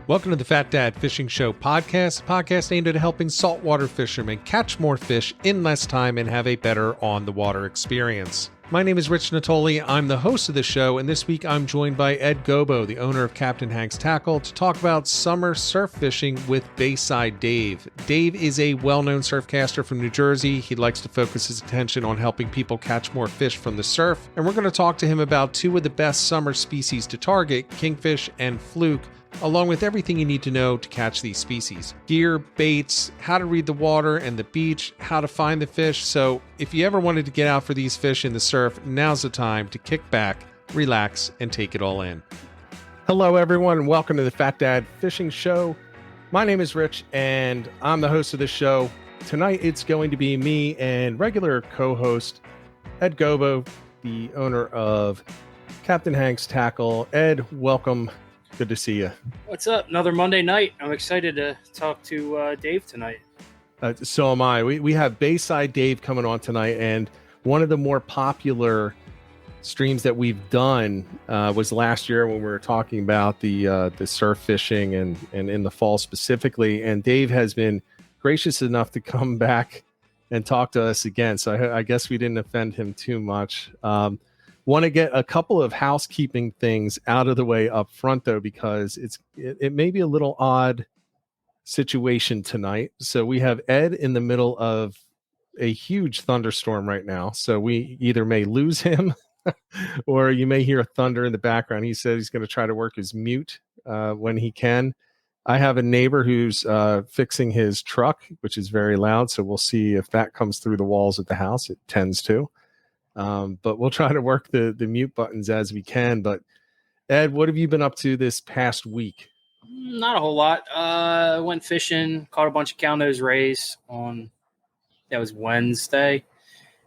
Welcome to the Fat Dad Fishing Show podcast, a podcast aimed at helping saltwater fishermen catch more fish in less time and have a better on-the-water experience. My name is Rich Natoli. I'm the host of the show, and this week I'm joined by Ed Gobo, the owner of Captain Hank's Tackle, to talk about summer surf fishing with Bayside Dave. Dave is a well-known surfcaster from New Jersey. He likes to focus his attention on helping people catch more fish from the surf, and we're going to talk to him about two of the best summer species to target, Kingfish and Fluke, along with everything you need to know to catch these species. Gear, baits, how to read the water and the beach, how to find the fish. So if you ever wanted to get out for these fish in the surf, now's the time to kick back, relax, and take it all in. Hello, everyone, and welcome to the Fat Dad Fishing Show. My name is Rich, and I'm the host of this show. Tonight, it's going to be me and regular co-host Ed Gobo, the owner of Captain Hank's Tackle. Ed, welcome. Good to see you. What's up? Another Monday night. I'm excited to talk to Dave tonight. So am I. We have Bayside Dave coming on tonight, and one of the more popular streams that we've done was last year when we were talking about the surf fishing and in the fall specifically. And Dave has been gracious enough to come back and talk to us again. So I guess we didn't offend him too much. Want to get a couple of housekeeping things out of the way up front, though, because it may be a little odd situation tonight. So we have Ed in the middle of a huge thunderstorm right now. So we either may lose him or you may hear thunder in the background. He said he's going to try to work his mute when he can. I have a neighbor who's fixing his truck, which is very loud. So we'll see if that comes through the walls of the house. It tends to. But we'll try to work the mute buttons as we can. But Ed, what have you been up to this past week? Not a whole lot. Went fishing, caught a bunch of cow-nose rays that was Wednesday.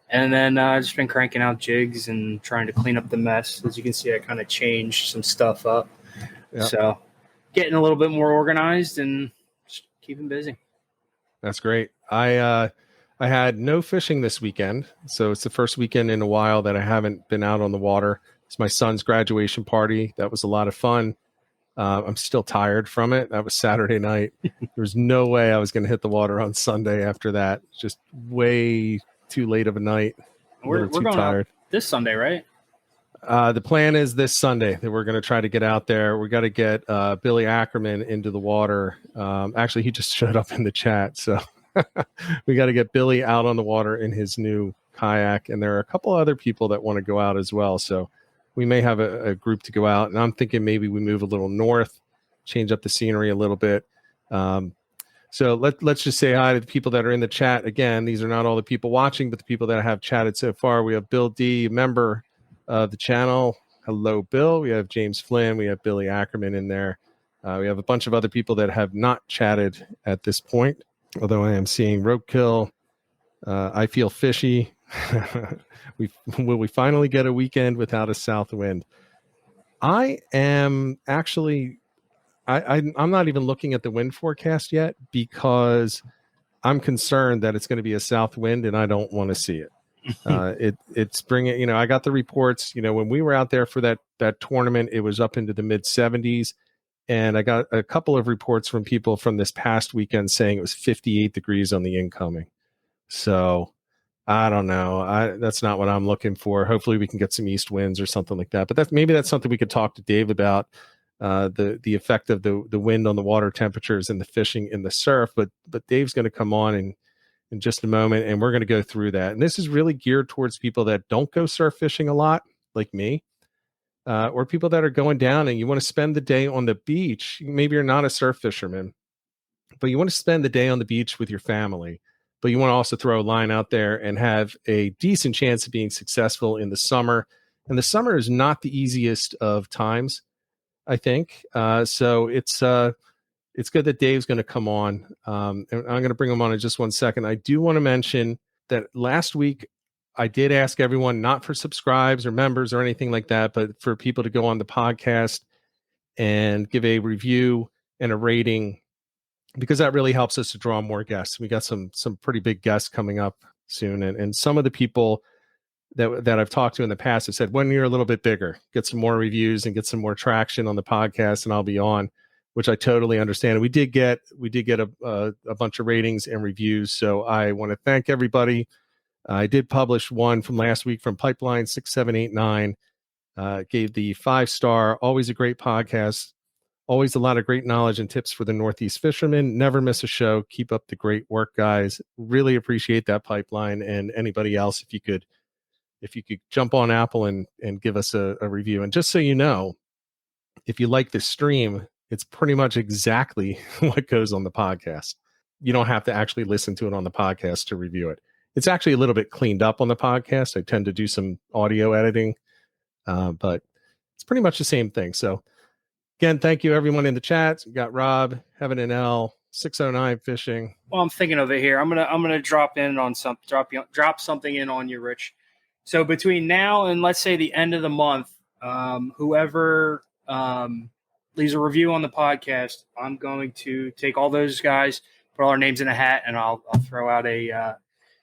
And then just been cranking out jigs and trying to clean up the mess. As you can see, I kind of changed some stuff up. Yep. So getting a little bit more organized and just keeping busy. That's great. I had no fishing this weekend, so it's the first weekend in a while that I haven't been out on the water. It's my son's graduation party. That was a lot of fun. I'm still tired from it. That was Saturday night. There was no way I was going to hit the water on Sunday after that. Just way too late of a night. We're going tired. Out this Sunday, right? The plan is this Sunday that we're going to try to get out there. We got to get Billy Ackerman into the water. Actually, he just showed up in the chat, so... we got to get Billy out on the water in his new kayak, and there are a couple other people that want to go out as well. So we may have a group to go out, and I'm thinking maybe we move a little north, change up the scenery a little bit. So let's just say hi to the people that are in the chat. Again, these are not all the people watching, but the people that have chatted so far. We have Bill D, a member of the channel. Hello, Bill. We have James Flynn. We have Billy Ackerman in there. We have a bunch of other people that have not chatted at this point. Although I am seeing Roadkill, I feel fishy. Will we finally get a weekend without a south wind? I am actually, I'm not even looking at the wind forecast yet because I'm concerned that it's going to be a south wind and I don't want to see it. It's bringing, I got the reports, when we were out there for that tournament, it was up into the mid 70s. And I got a couple of reports from people from this past weekend saying it was 58 degrees on the incoming. So I don't know. That's not what I'm looking for. Hopefully we can get some east winds or something like that. But maybe that's something we could talk to Dave about, the effect of the wind on the water temperatures and the fishing in the surf. But Dave's going to come on in just a moment, and we're going to go through that. And this is really geared towards people that don't go surf fishing a lot, like me. Or people that are going down and you want to spend the day on the beach. Maybe you're not a surf fisherman, but you want to spend the day on the beach with your family, but you want to also throw a line out there and have a decent chance of being successful in the summer. And the summer is not the easiest of times, I think. So it's good that Dave's going to come on. And I'm going to bring him on in just 1 second. I do want to mention that last week, I did ask everyone, not for subscribes or members or anything like that, but for people to go on the podcast and give a review and a rating, because that really helps us to draw more guests. We got some pretty big guests coming up soon. And some of the people that I've talked to in the past have said, when you're a little bit bigger, get some more reviews and get some more traction on the podcast, and I'll be on. which I totally understand. And we did get a bunch of ratings and reviews. So I want to thank everybody. I did publish one from last week from Pipeline 6789. Gave the 5-star. Always a great podcast. Always a lot of great knowledge and tips for the Northeast fishermen. Never miss a show. Keep up the great work, guys. Really appreciate that, Pipeline, and anybody else. If you could jump on Apple and give us a review. And just so you know, if you like this stream, it's pretty much exactly what goes on the podcast. You don't have to actually listen to it on the podcast to review it. It's actually a little bit cleaned up on the podcast. I tend to do some audio editing, but it's pretty much the same thing. So again, thank you everyone in the chat. We got Rob, Heaven and L, 609 Fishing. Well, I'm thinking of it here. I'm gonna drop something in on you, Rich. So between now and let's say the end of the month, whoever leaves a review on the podcast, I'm going to take all those guys, put all our names in a hat, and I'll throw out a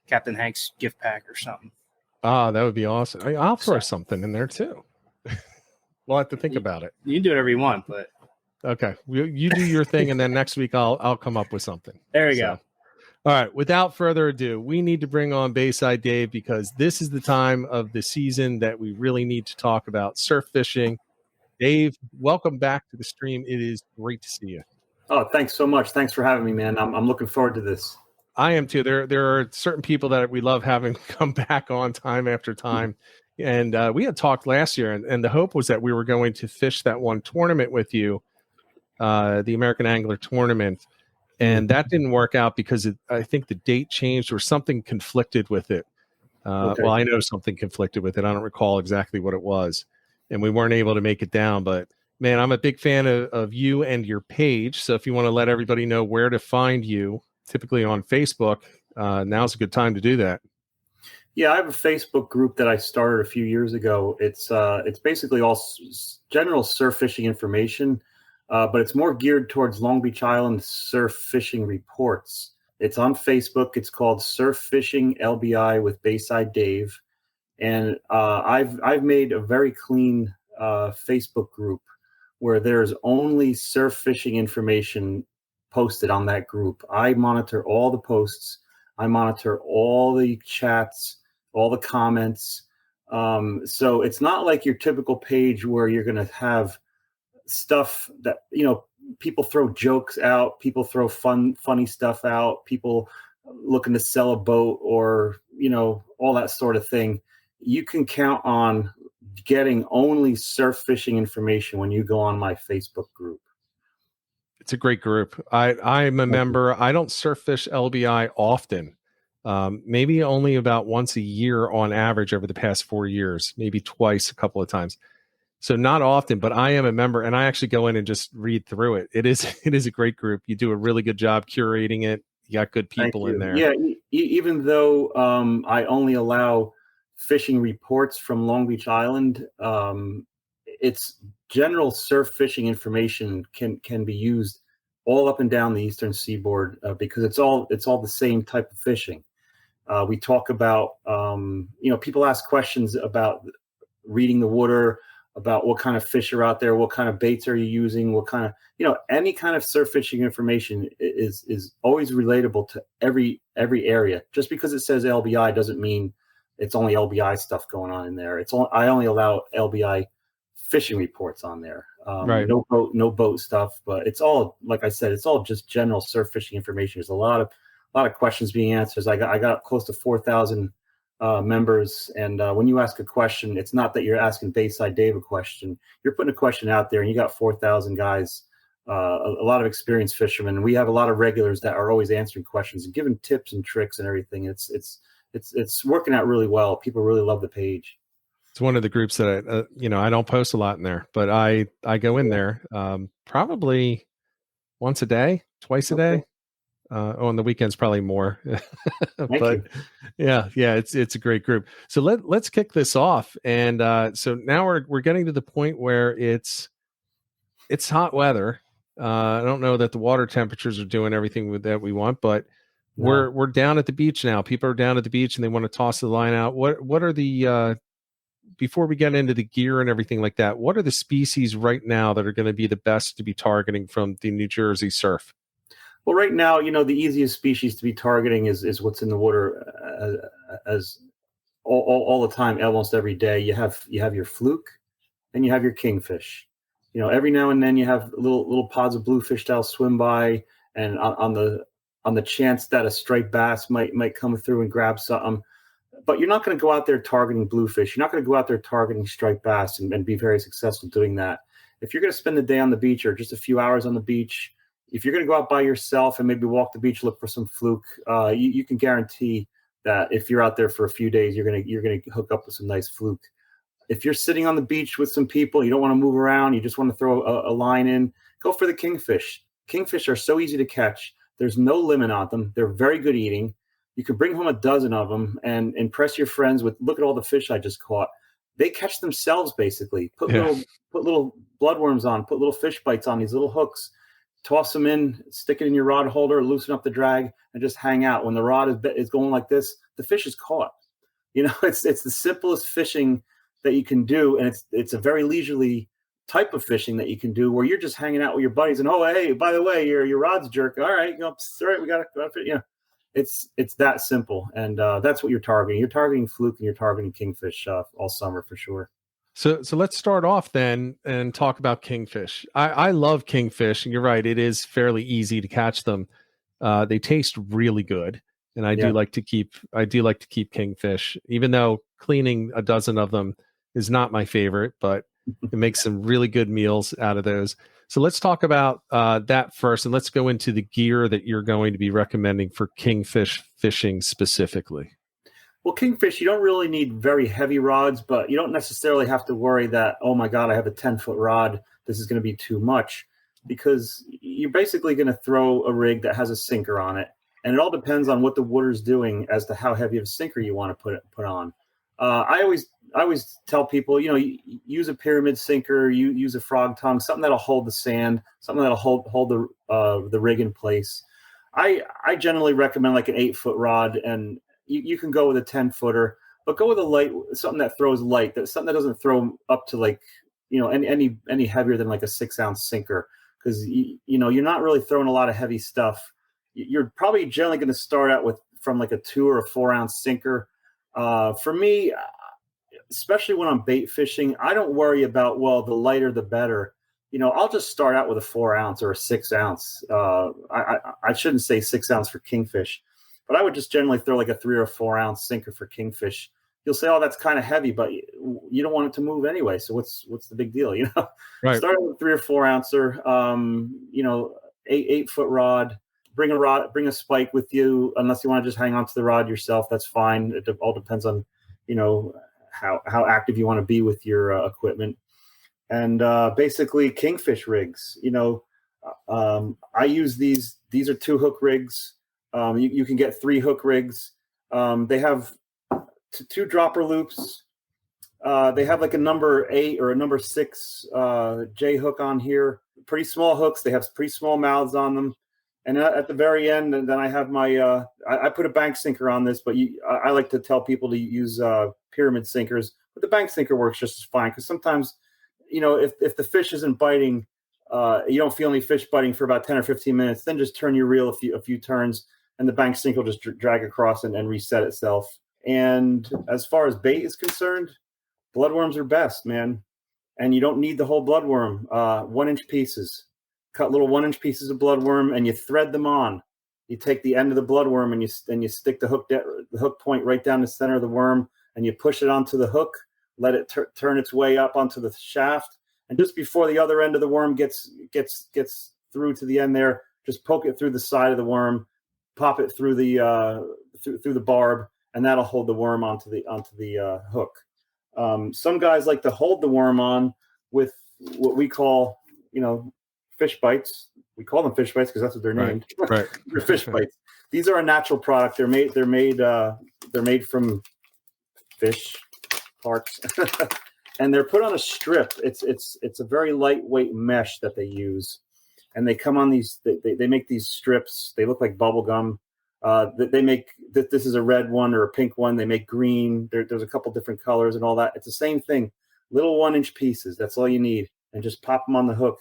Captain Hank's gift pack or something. Ah, that would be awesome. I'll throw something in there too. We'll have to think about it. You can do whatever you want, but okay, you do your thing, and then next week I'll come up with something. There we go. All right. Without further ado, we need to bring on Bayside Dave because this is the time of the season that we really need to talk about surf fishing. Dave, welcome back to the stream. It is great to see you. Oh, thanks so much. Thanks for having me, man. I'm looking forward to this. I am too. There are certain people that we love having come back on time after time. And we had talked last year, and the hope was that we were going to fish that one tournament with you, the American Angler Tournament. And that didn't work out because I think the date changed or something conflicted with it. Okay. Well, I know something conflicted with it. I don't recall exactly what it was. And we weren't able to make it down. But, man, I'm a big fan of you and your page. So if you want to let everybody know where to find you, typically on Facebook, now's a good time to do that. Yeah, I have a Facebook group that I started a few years ago. It's basically all general surf fishing information. But it's more geared towards Long Beach Island surf fishing reports. It's on Facebook. It's called Surf Fishing LBI with Bayside Dave, and I've made a very clean Facebook group where there's only surf fishing information posted on that group. I monitor all the posts. I monitor all the chats, all the comments. So it's not like your typical page where you're going to have stuff that, people throw jokes out, people throw funny stuff out, people looking to sell a boat or, all that sort of thing. You can count on getting only surf fishing information when you go on my Facebook group. It's a great group. I'm a member. I don't surf fish LBI often. Maybe only about once a year on average over the past 4 years, maybe twice, a couple of times. So not often, but I am a member, and I actually go in and just read through it. It is a great group. You do a really good job curating it. You got good people in there. Yeah, even though I only allow fishing reports from Long Beach Island, it's general surf fishing information can be used all up and down the eastern seaboard because it's all the same type of fishing. We talk about people ask questions about reading the water, about what kind of fish are out there, what kind of baits are you using, what kind of, any kind of surf fishing information is always relatable to every area. Just because it says LBI doesn't mean it's only LBI stuff going on in there. I only allow LBI fishing reports on there. Right. No boat stuff, but it's all, like I said, it's all just general surf fishing information. There's a lot of questions being answered. I got close to 4,000 members, and when you ask a question, it's not that you're asking Bayside Dave a question. You're putting a question out there, and you got 4,000 guys, a lot of experienced fishermen. And we have a lot of regulars that are always answering questions and giving tips and tricks and everything. It's working out really well. People really love the page. It's one of the groups that I don't post a lot in there, but I go in there probably once a day, twice a day. On the weekends, probably more, but yeah, it's a great group. So let's kick this off. And so now we're getting to the point where it's hot weather. I don't know that the water temperatures are doing everything that we want, but we're down at the beach now. People are down at the beach and they want to toss the line out. What are the before we get into the gear and everything like that, what are the species right now that are going to be the best to be targeting from the New Jersey surf? Well, right now, the easiest species to be targeting is what's in the water as all the time, almost every day. You have your fluke and you have your kingfish. Every now and then you have little pods of bluefish that'll swim by, and on the chance that a striped bass might come through and grab something. But you're not going to go out there targeting bluefish. You're not going to go out there targeting striped bass and be very successful doing that. If you're going to spend the day on the beach or just a few hours on the beach, if you're going to go out by yourself and maybe walk the beach, look for some fluke, you can guarantee that if you're out there for a few days, you're going to hook up with some nice fluke. If you're sitting on the beach with some people, you don't want to move around, you just want to throw a line in, go for the kingfish. Kingfish are so easy to catch. There's no limit on them. They're very good eating. You can bring home a dozen of them and impress your friends with, look at all the fish I just caught. They catch themselves, basically. Put little bloodworms on, put little fish bites on these little hooks, toss them in, stick it in your rod holder, loosen up the drag, and just hang out. When the rod is going like this, the fish is caught. It's the simplest fishing that you can do, and it's a very leisurely type of fishing that you can do where you're just hanging out with your buddies and, oh, hey, by the way, your rod's jerk. All right, all right, we got to. It's that simple, and that's what you're targeting. You're targeting fluke and you're targeting kingfish all summer for sure. So let's start off then and talk about kingfish. I love kingfish, and you're right, it is fairly easy to catch them. They taste really good, and I do like to keep kingfish, even though cleaning a dozen of them is not my favorite, but it makes some really good meals out of those. So let's talk about that first, and let's go into the gear that you're going to be recommending for kingfish fishing specifically. Well, kingfish, you don't really need very heavy rods, but you don't necessarily have to worry that, oh my God, I have a 10-foot rod, this is going to be too much, because you're basically going to throw a rig that has a sinker on it, and it all depends on what the water's doing as to how heavy of a sinker you want to put on. I always tell people, use a pyramid sinker, use a frog tongue, something that'll hold the sand, something that'll hold the rig in place. I generally recommend like an 8-foot rod, and you can go with a 10-footer, but go with a light, something that throws light, something that doesn't throw up to like, any heavier than like a 6-ounce sinker, because you're not really throwing a lot of heavy stuff. You're probably generally going to start out from like a 2 or a 4-ounce sinker. For me, especially when I'm bait fishing, I don't worry about, well, the lighter the better. I'll just start out with a 4-ounce or a 6-ounce. I shouldn't say 6-ounce for kingfish, but I would just generally throw like a 3 or 4-ounce sinker for kingfish. You'll say, oh, that's kind of heavy, but you don't want it to move anyway. So what's the big deal? Right. Start with a 3 or 4-ouncer, 8-foot rod. Bring a spike with you, unless you want to just hang on to the rod yourself. That's fine. It all depends on, how active you want to be with your equipment. And basically kingfish rigs, I use these are 2-hook rigs. You can get 3-hook rigs. They have 2 dropper loops. They have like a number 8 or a number 6 J hook on here. Pretty small hooks. They have pretty small mouths on them. And at the very end, and then I have my I put a bank sinker on this, but I like to tell people to use pyramid sinkers. But the bank sinker works just as fine, because sometimes, if the fish isn't biting, you don't feel any fish biting for about 10 or 15 minutes, then just turn your reel a few turns, and the bank sinker will just drag across and reset itself. And as far as bait is concerned, bloodworms are best, man. And you don't need the whole bloodworm. 1-inch pieces. Cut little 1-inch pieces of bloodworm, and you thread them on. You take the end of the bloodworm and you stick the hook point right down the center of the worm, and you push it onto the hook. Let it turn its way up onto the shaft, and just before the other end of the worm gets through to the end there, just poke it through the side of the worm, pop it through the barb, and that'll hold the worm onto the hook. Some guys like to hold the worm on with what we call, fish bites. We call them fish bites because that's what they're named. Right. They're fish bites. These are a natural product. They're made from fish parts, and they're put on a strip. It's a very lightweight mesh that they use, and they come on these. They make these strips. They look like bubble gum. They make this is a red one or a pink one. They make green. There's a couple different colors and all that. It's the same thing. Little 1-inch pieces. That's all you need, and just pop them on the hook.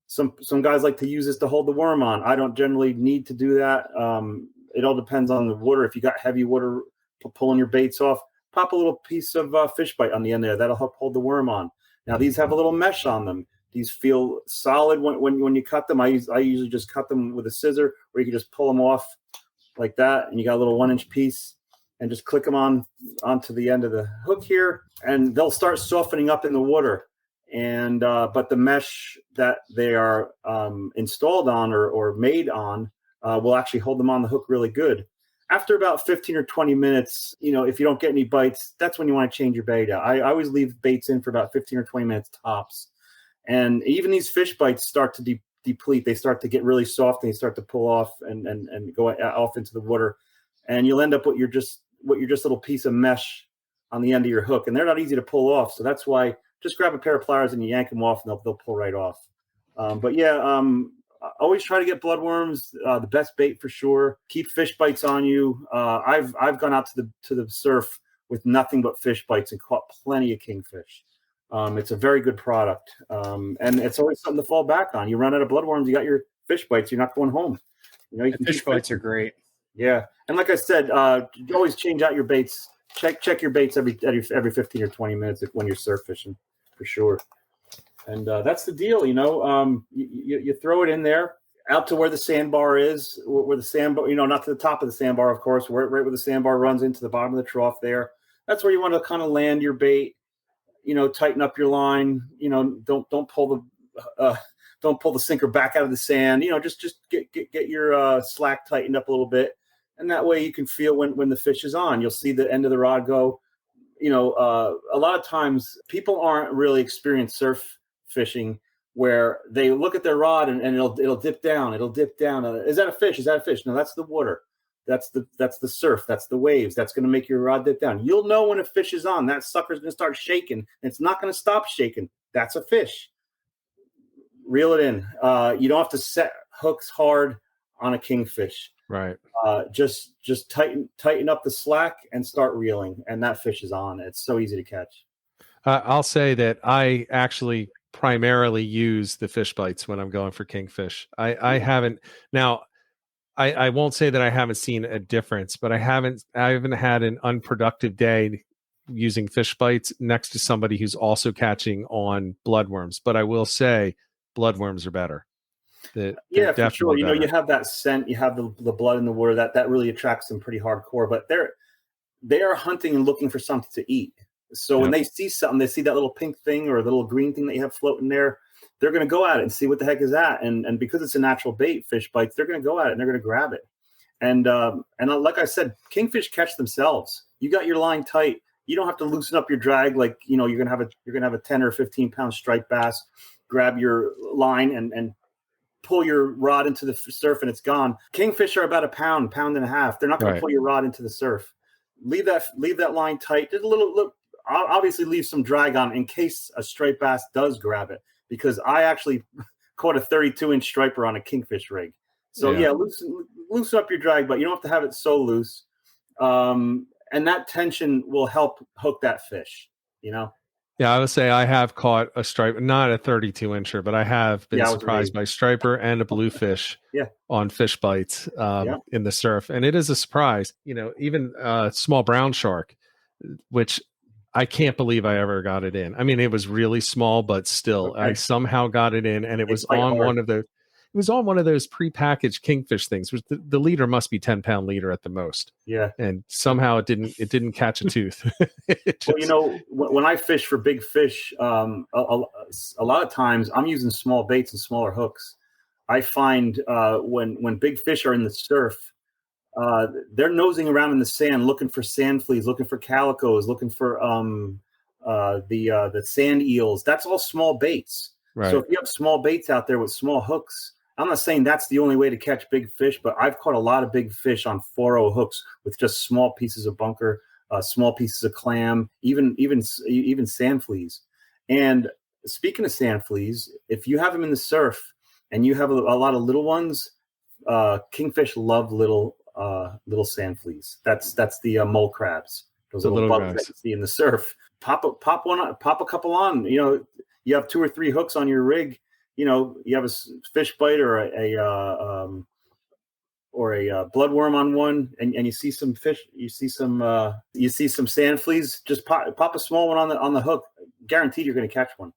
Some guys like to use this to hold the worm on. I don't generally need to do that. It all depends on the water. If you got heavy water pulling your baits off, pop a little piece of fish bite on the end there. That'll help hold the worm on. Now these have a little mesh on them. These feel solid when you cut them. I usually just cut them with a scissor, or you can just pull them off like that, and you got a little 1-inch piece, and just click them onto the end of the hook here, and they'll start softening up in the water. And but the mesh that they are installed on or made on will actually hold them on the hook really good. After about 15 or 20 minutes, if you don't get any bites, that's when you want to change your bait out. I always leave baits in for about 15 or 20 minutes tops. And even these fish bites start to deplete. They start to get really soft, and they start to pull off and go off into the water. And you'll end up with your just little piece of mesh on the end of your hook. And they're not easy to pull off. So that's why just grab a pair of pliers and you yank them off, and they'll pull right off. Always try to get bloodworms. The best bait for sure. Keep fish bites on you. I've gone out to the surf with nothing but fish bites and caught plenty of kingfish. It's a very good product, and it's always something to fall back on. You run out of bloodworms, you got your fish bites. You're not going home. Fish bites are great. Yeah, and like I said, you always change out your baits. Check your baits every 15 or 20 minutes when you're surf fishing, for sure. And that's the deal, you throw it in there out to where the sandbar is, where the sandbar, not to the top of the sandbar, of course, right where the sandbar runs into the bottom of the trough there. That's where you want to kind of land your bait, tighten up your line, don't pull the sinker back out of the sand, just get your slack tightened up a little bit. And that way you can feel when the fish is on. You'll see the end of the rod go. A lot of times people aren't really experienced surf fishing where they look at their rod and it'll dip down. Is that a fish? No, that's the water. That's the surf. That's the waves. That's going to make your rod dip down. You'll know when a fish is on. That sucker's going to start shaking. And it's not going to stop shaking. That's a fish. Reel it in. You don't have to set hooks hard on a kingfish. Right. Just tighten up the slack and start reeling, and that fish is on. It's so easy to catch. I'll say that I actually primarily use the fish bites when I'm going for kingfish. I haven't now. I won't say that I haven't seen a difference, but I haven't had an unproductive day using fish bites next to somebody who's also catching on bloodworms. But I will say bloodworms are better. Yeah, for sure. You have that scent, you have the blood in the water that really attracts them pretty hardcore, but they are hunting and looking for something to eat. So when they see something, they see that little pink thing or the little green thing that you have floating there, they're going to go at it and see what the heck is that. And because it's a natural bait, fish bites, they're going to go at it and they're going to grab it. And like I said, kingfish catch themselves. You got your line tight. You don't have to loosen up your drag like you're going to have a 10 or 15 pound striped bass. Grab your line and pull your rod into the surf and it's gone. Kingfish are about a pound and a half. They're not going to pull your rod into the surf. Leave that line tight. Just a little. Obviously, leave some drag on in case a striped bass does grab it. Because I actually caught a 32-inch striper on a kingfish rig. So loosen up your drag, but you don't have to have it so loose. And that tension will help hook that fish. Yeah, I would say I have caught a striper, not a 32-incher, but I have been surprised by striper and a bluefish on fish bites in the surf. And it is a surprise, even a small brown shark, which I can't believe I ever got it in. I mean, it was really small, but still I somehow got it in, and it was on one of those prepackaged kingfish things, which the leader must be 10-pound leader at the most. Yeah. And somehow it didn't catch a tooth. When I fish for big fish, a lot of times I'm using small baits and smaller hooks. I find when big fish are in the surf, they're nosing around in the sand, looking for sand fleas, looking for calicos, looking for the sand eels. That's all small baits. Right. So if you have small baits out there with small hooks, I'm not saying that's the only way to catch big fish, but I've caught a lot of big fish on 4-0 hooks with just small pieces of bunker, small pieces of clam, even sand fleas. And speaking of sand fleas, if you have them in the surf and you have a lot of little ones, kingfish love little little sand fleas. That's the mole crabs. Those The little little bugs guys. that you see in the surf. Pop a couple on. You know, you have 2 or 3 hooks on your rig. You know, you have a fish bite or a bloodworm on one, and you see some fish. You see some sand fleas. Just pop a small one on the hook. Guaranteed, you're going to catch one.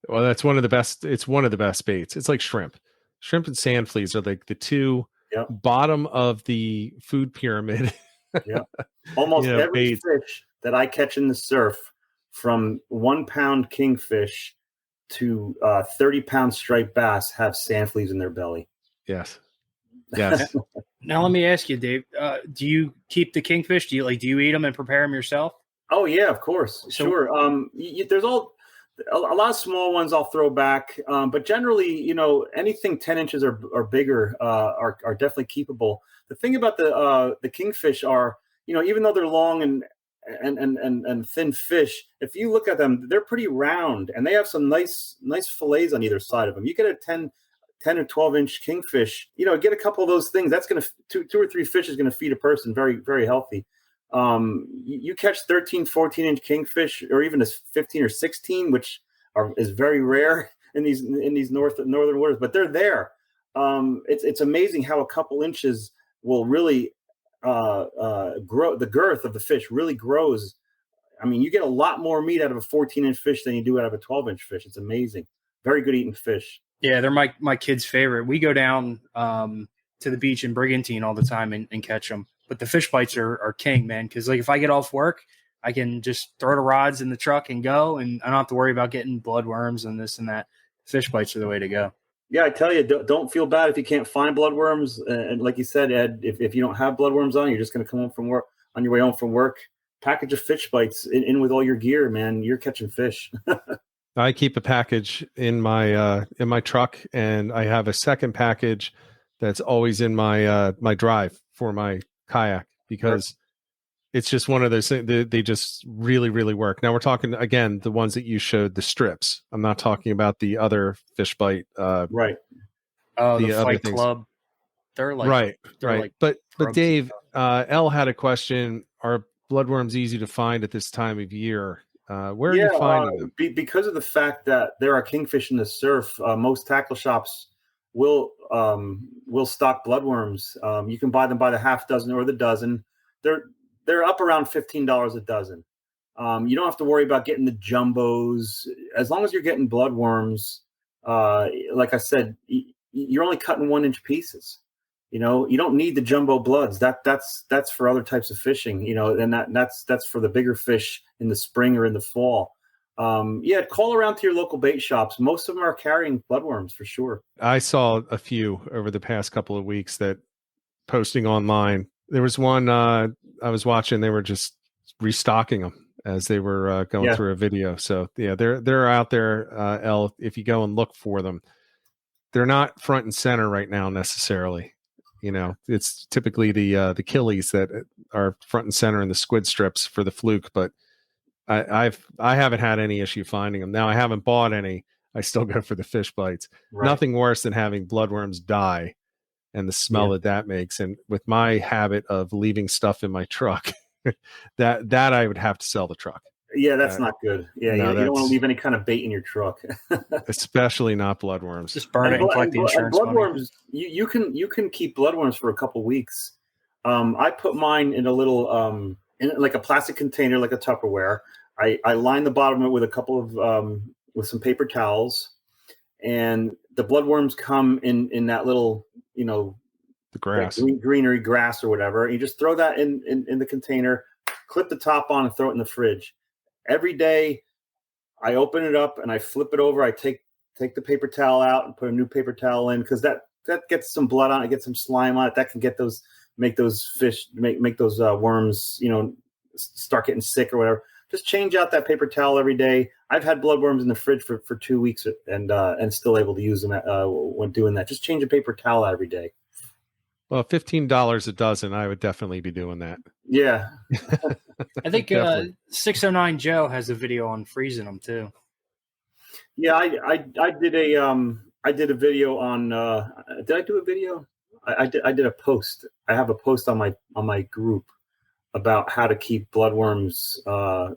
Well, that's one of the best. It's one of the best baits. It's like shrimp. Shrimp and sand fleas are like the two bottom of the food pyramid. Yeah. Almost every baits. fish that I catch in the surf, from 1 pound kingfish to 30-pound striped bass, have sand fleas in their belly. Yes. Now let me ask you, Dave. Do you keep the kingfish? Do you eat them and prepare them yourself? Oh yeah, of course, sure. There's a lot of small ones I'll throw back, but generally, you know, anything 10 inches or bigger are definitely keepable. The thing about the kingfish are, you know, even though they're long and thin fish, if you look at them, they're pretty round, and they have some nice fillets on either side of them. You get a 10 or 12-inch kingfish, you know, get a couple of those things. That's going to 2 or 3 fish is going to feed a person very, very healthy. You catch 13, 14-inch kingfish, or even as 15 or 16, which is very rare in these northern waters, but they're there. It's amazing how a couple inches will really grow. The girth of the fish really grows. I mean, you get a lot more meat out of a 14-inch fish than you do out of a 12-inch fish. It's amazing. Very good eating fish. Yeah, they're my kid's favorite. We go down to the beach in Brigantine all the time and catch them. But the fish bites are king, man, because like if I get off work, I can just throw the rods in the truck and go, and I don't have to worry about getting bloodworms and this and that. Fish bites are the way to go. Yeah, I tell you, don't feel bad if you can't find bloodworms. And like you said, Ed, if you don't have bloodworms on, you're just going to come home from work. On your way home from work, package of fish bites in with all your gear, man. You're catching fish. I keep a package in my truck, and I have a second package that's always in my my drive for my kayak, because it's just one of those things. They just really, really work. Now we're talking again the ones that you showed, the strips. I'm not talking about the other fish bite. Right. Oh, the Fight Club. They're like right. Like but Dave, L had a question. Are bloodworms easy to find at this time of year? Where are you finding them? Because of the fact that there are kingfish in the surf, most tackle shops will stock bloodworms. You can buy them by the half dozen or the dozen. They're up around $15 a dozen. You don't have to worry about getting the jumbos. As long as you're getting bloodworms, like I said, you're only cutting 1-inch pieces. You know, you don't need the jumbo bloods. That's for other types of fishing. You know, and that's for the bigger fish in the spring or in the fall. Call around to your local bait shops. Most of them are carrying bloodworms for sure. I saw a few over the past couple of weeks that posting online. There was one I was watching. They were just restocking them as they were going through a video. So yeah, they're out there. L, if you go and look for them, they're not front and center right now necessarily. You know, it's typically the killies that are front and center in the squid strips for the Fluke, but I haven't had any issue finding them. Now I haven't bought any. I still go for the fish bites. Right. Nothing worse than having bloodworms die and the smell that makes. And with my habit of leaving stuff in my truck, that I would have to sell the truck. Yeah, that's not good. Yeah, no, you don't want to leave any kind of bait in your truck, especially not bloodworms. Just burn it and collect the insurance. Bloodworms, you can keep bloodworms for a couple weeks. I put mine in a little in like a plastic container, like a Tupperware. I line the bottom of it with a couple of with some paper towels, and the bloodworms come in that little, you know, the grass, like greenery grass or whatever. And you just throw that in the container, clip the top on, and throw it in the fridge. Every day, I open it up and I flip it over. I take the paper towel out and put a new paper towel in, because that gets some blood on it, gets some slime on it. That can make those fish, make those worms, you know, start getting sick or whatever. Just change out that paper towel every day. I've had bloodworms in the fridge for 2 weeks and still able to use them when doing that. Just change a paper towel out every day. Well, $15 a dozen, I would definitely be doing that. Yeah. I think 609 Joe has a video on freezing them too. Yeah, I did a video on. Did I do a video? I did a post. I have a post on my group about how to keep bloodworms,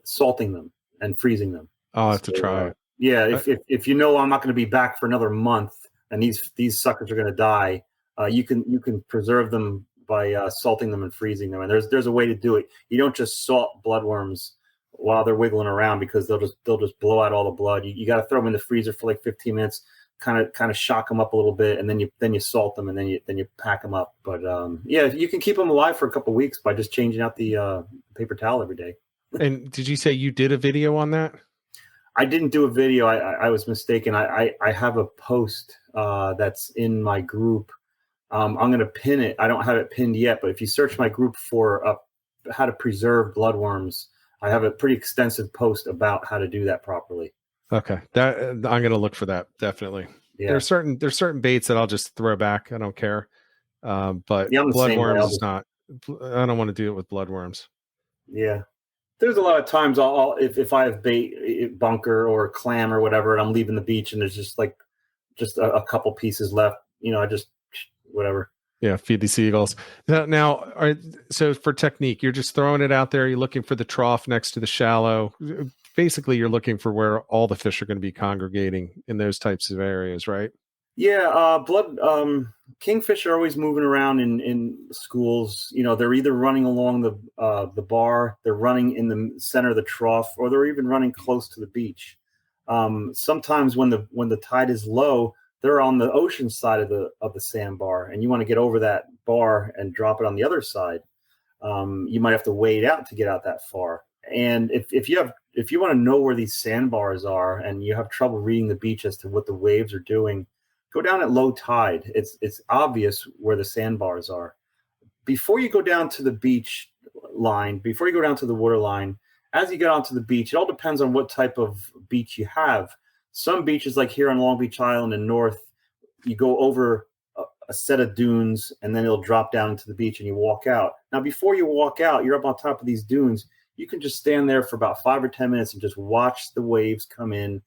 salting them and freezing them. I'll have to try it. Yeah, if you know I'm not going to be back for another month and these suckers are going to die, you can preserve them by salting them and freezing them. And there's a way to do it. You don't just salt bloodworms while they're wiggling around, because they'll just blow out all the blood. You got to throw them in the freezer for like 15 minutes, kind of shock them up a little bit, and then you salt them, and then you pack them up. But yeah, you can keep them alive for a couple of weeks by just changing out the paper towel every day. And did you say you did a video on that? I didn't do a video. I was mistaken. I have a post that's in my group. I'm going to pin it. I don't have it pinned yet, but if you search my group for how to preserve bloodworms, I have a pretty extensive post about how to do that properly. Okay, that I'm going to look for that, definitely. Yeah. There's certain baits that I'll just throw back. I don't care. But yeah, bloodworms is not. I don't want to do it with bloodworms. Yeah. There's a lot of times if I have bait, bunker or clam or whatever, and I'm leaving the beach and there's just a couple pieces left, I just whatever. Yeah, feed the seagulls. Now, so for technique, you're just throwing it out there. You're looking for the trough next to the shallow. Basically, you're looking for where all the fish are going to be congregating in those types of areas, right? Yeah, kingfish are always moving around in schools. They're either running along the bar, they're running in the center of the trough, or they're even running close to the beach. Sometimes when the tide is low, they're on the ocean side of the sandbar, and you want to get over that bar and drop it on the other side. You might have to wade out to get out that far. And if you want to know where these sandbars are and you have trouble reading the beach as to what the waves are doing, go down at low tide. It's obvious where the sandbars are. Before you go down to the beach line, before you go down to the water line, as you get onto the beach, it all depends on what type of beach you have. Some beaches, like here on Long Beach Island and North, you go over a set of dunes and then it'll drop down into the beach and you walk out. Now, before you walk out, you're up on top of these dunes. You can just stand there for about 5 or 10 minutes and just watch the waves come in.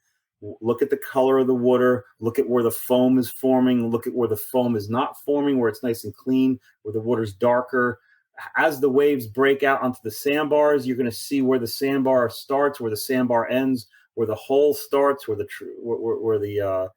Look at the color of the water. Look at where the foam is forming. Look at where the foam is not forming, where it's nice and clean, where the water's darker. As the waves break out onto the sandbars, you're going to see where the sandbar starts, where the sandbar ends, where the hole starts, where the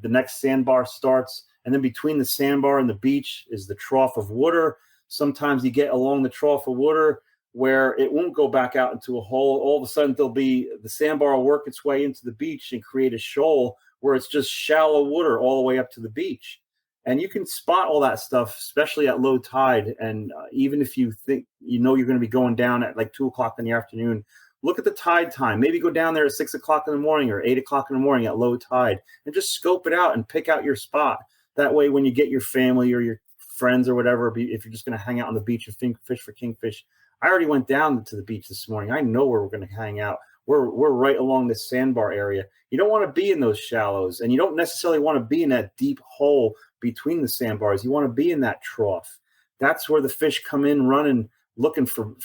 next sandbar starts. And then between the sandbar and the beach is the trough of water. Sometimes you get along the trough of water where it won't go back out into a hole. All of a sudden, the sandbar will work its way into the beach and create a shoal where it's just shallow water all the way up to the beach. And you can spot all that stuff, especially at low tide. And even if you think you're going to be going down at like 2 o'clock in the afternoon, look at the tide time. Maybe go down there at 6 o'clock in the morning or 8 o'clock in the morning at low tide and just scope it out and pick out your spot. That way, when you get your family or your friends or whatever, if you're just going to hang out on the beach and fish for kingfish, I already went down to the beach this morning. I know where we're going to hang out. We're right along this sandbar area. You don't want to be in those shallows, and you don't necessarily want to be in that deep hole between the sandbars. You want to be in that trough. That's where the fish come in running, looking for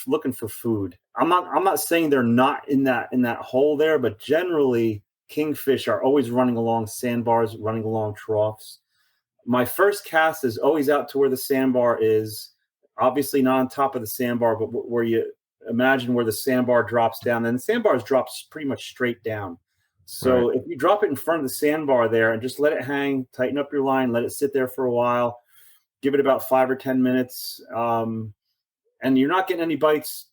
food. I'm not saying they're not in that hole there, but generally kingfish are always running along sandbars, running along troughs. My first cast is always out to where the sandbar is. Obviously not on top of the sandbar, but where you imagine where the sandbar drops down. And the sandbar drops pretty much straight down. So If you drop it in front of the sandbar there and just let it hang, tighten up your line, let it sit there for a while, give it about 5 or 10 minutes, and you're not getting any bites,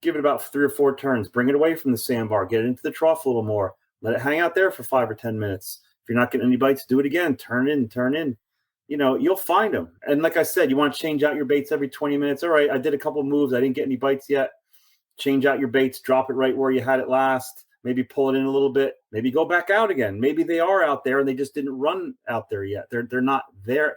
give it about 3 or 4 turns. Bring it away from the sandbar. Get it into the trough a little more. Let it hang out there for 5 or 10 minutes. If you're not getting any bites, do it again. Turn in. You'll find them. And like I said, you want to change out your baits every 20 minutes. All right, I did a couple of moves. I didn't get any bites yet. Change out your baits. Drop it right where you had it last. Maybe pull it in a little bit. Maybe go back out again. Maybe they are out there and they just didn't run out there yet. They're not there.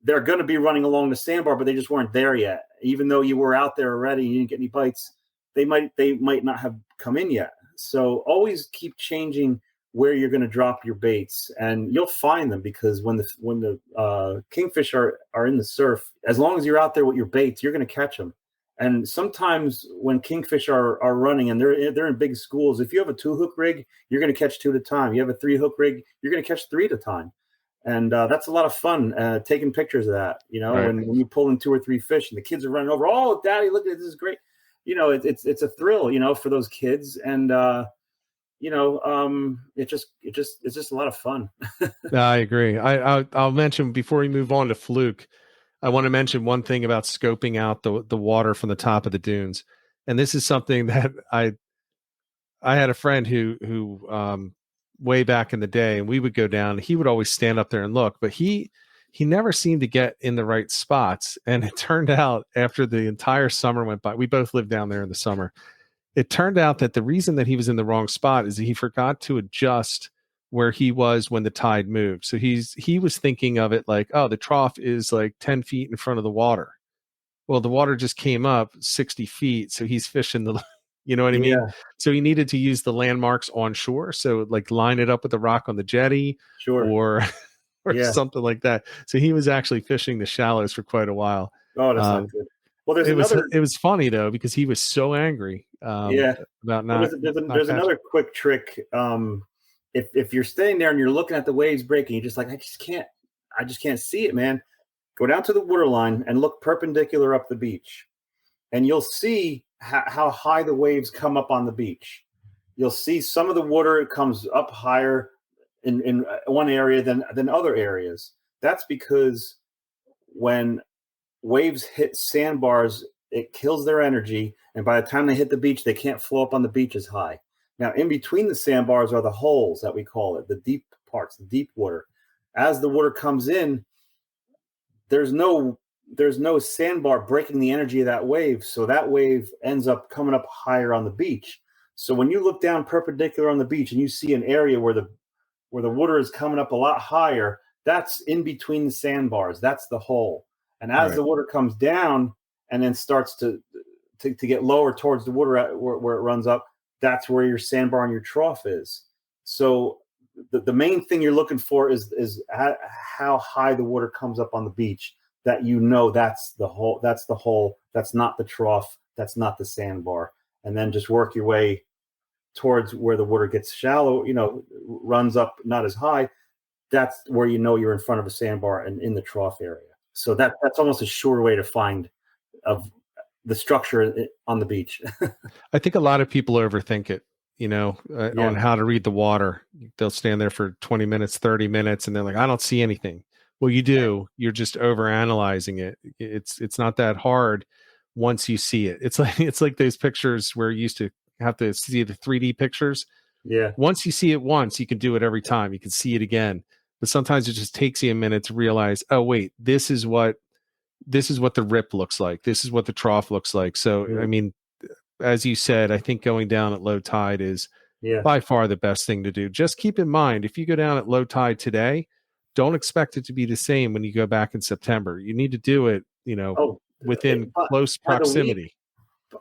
They're going to be running along the sandbar, but they just weren't there yet. Even though you were out there already and you didn't get any bites, they might not have come in yet. So always keep changing where you're going to drop your baits, and you'll find them, because when the kingfish are in the surf, as long as you're out there with your baits, you're going to catch them. And sometimes when kingfish are running and they're in big schools, if you have a 2-hook rig, you're going to catch 2 at a time. You have a 3-hook rig, you're going to catch 3 at a time. And that's a lot of fun, taking pictures of that, Right. when you pull in 2 or 3 fish and the kids are running over. Oh, Daddy, look at this, is great. It's a thrill, for those kids. And, it's just a lot of fun. I agree. I'll mention before we move on to Fluke, I want to mention one thing about scoping out the water from the top of the dunes. And this is something that I had a friend who way back in the day, and we would go down, he would always stand up there and look, but he never seemed to get in the right spots. And it turned out after the entire summer went by, we both lived down there in the summer. It turned out that the reason that he was in the wrong spot is he forgot to adjust where he was when the tide moved. So he was thinking of it like, oh, the trough is like 10 feet in front of the water. Well, the water just came up 60 feet. So he's fishing you know what I mean? Yeah. So he needed to use the landmarks on shore. So like line it up with the rock on the jetty, Sure. or Yeah. something like that. So he was actually fishing the shallows for quite a while. Oh, that's not good. Well, it was funny though, because he was so angry about not. There's another quick trick. If you're staying there and you're looking at the waves breaking, you're just like, I just can't see it, man. Go down to the waterline and look perpendicular up the beach, and you'll see how high the waves come up on the beach. You'll see some of the water comes up higher in one area than other areas. That's because when waves hit sandbars, it kills their energy, and by the time they hit the beach, they can't flow up on the beach as high. Now, in between the sandbars are the holes that we call it, the deep parts, the deep water. As the water comes in, there's no sandbar breaking the energy of that wave, so that wave ends up coming up higher on the beach. So when you look down perpendicular on the beach and you see an area where the water is coming up a lot higher, that's in between the sandbars. That's the hole. And as the water comes down and then starts to get lower towards the water where it runs up, that's where your sandbar and your trough is. So the main thing you're looking for is how high the water comes up on the beach, that that's the hole. That's not the trough. That's not the sandbar. And then just work your way towards where the water gets shallow, runs up not as high. That's where you're in front of a sandbar and in the trough area. So that's almost a sure way to find of the structure on the beach. I think a lot of people overthink it, on how to read the water. They'll stand there for 20 minutes, 30 minutes, and they're like, I don't see anything. Well, you do. You're just overanalyzing it. It's not that hard once you see it. It's like those pictures where you used to have to see the 3D pictures. Yeah. Once you see it once, you can do it every time. You can see it again. But sometimes it just takes you a minute to realize, oh, wait, this is what the rip looks like. This is what the trough looks like. So, I mean, as you said, I think going down at low tide is by far the best thing to do. Just keep in mind, if you go down at low tide today, don't expect it to be the same when you go back in September. You need to do it, within close proximity.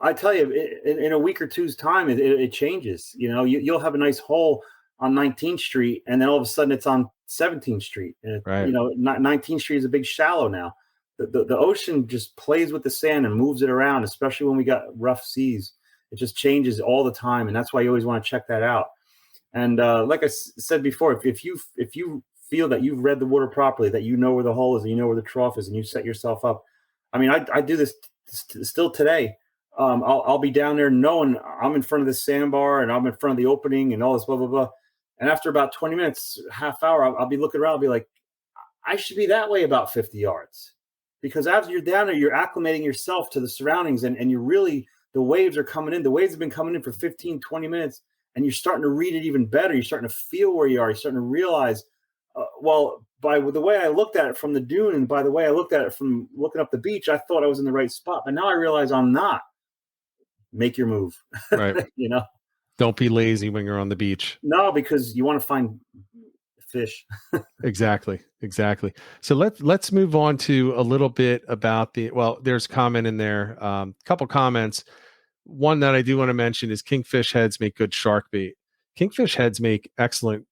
I tell you, in a week or two's time, it changes. You'll have a nice hole on 19th Street, and then all of a sudden it's on 17th Street. And 19th Street is a big shallow now. The ocean just plays with the sand and moves it around, especially when we got rough seas. It just changes all the time, and that's why you always want to check that out. And like I said before, if you feel that you've read the water properly, that you know where the hole is and you know where the trough is, and you set yourself up. I mean, I do this still today. I'll be down there knowing I'm in front of the sandbar and I'm in front of the opening and all this blah blah blah. And after about 20 minutes, half hour, I'll be looking around. I'll be like, I should be that way about 50 yards. Because after you're down there, you're acclimating yourself to the surroundings, and you're really, the waves are coming in. The waves have been coming in for 15, 20 minutes, and you're starting to read it even better. You're starting to feel where you are. You're starting to realize, by the way I looked at it from the dune and by the way I looked at it from looking up the beach, I thought I was in the right spot. But now I realize I'm not. Make your move. Right. Don't be lazy when you're on the beach. No, because you want to find fish. Exactly. So let's move on to a little bit about there's a comment in there, couple comments. One that I do want to mention is kingfish heads make good shark bait. Kingfish heads make excellent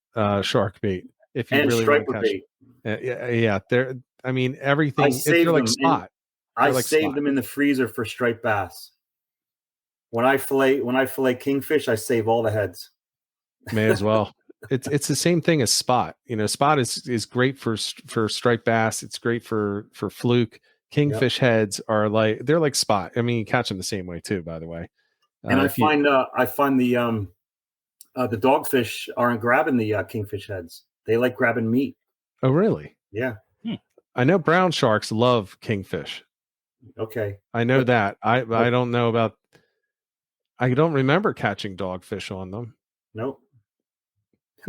shark bait if you really want to catch bait. They're, I mean, everything. They're like spot. I save them in the freezer for striped bass. When I fillet kingfish, I save all the heads. May as well. It's the same thing as spot. Spot is great for striped bass. It's great for fluke. Kingfish heads are they're like spot. I mean, you catch them the same way too, by the way. And I find the dogfish aren't grabbing the kingfish heads. They like grabbing meat. Oh, really? Yeah. I know brown sharks love kingfish. Okay. I know that. I don't know about. I don't remember catching dogfish on them. Nope.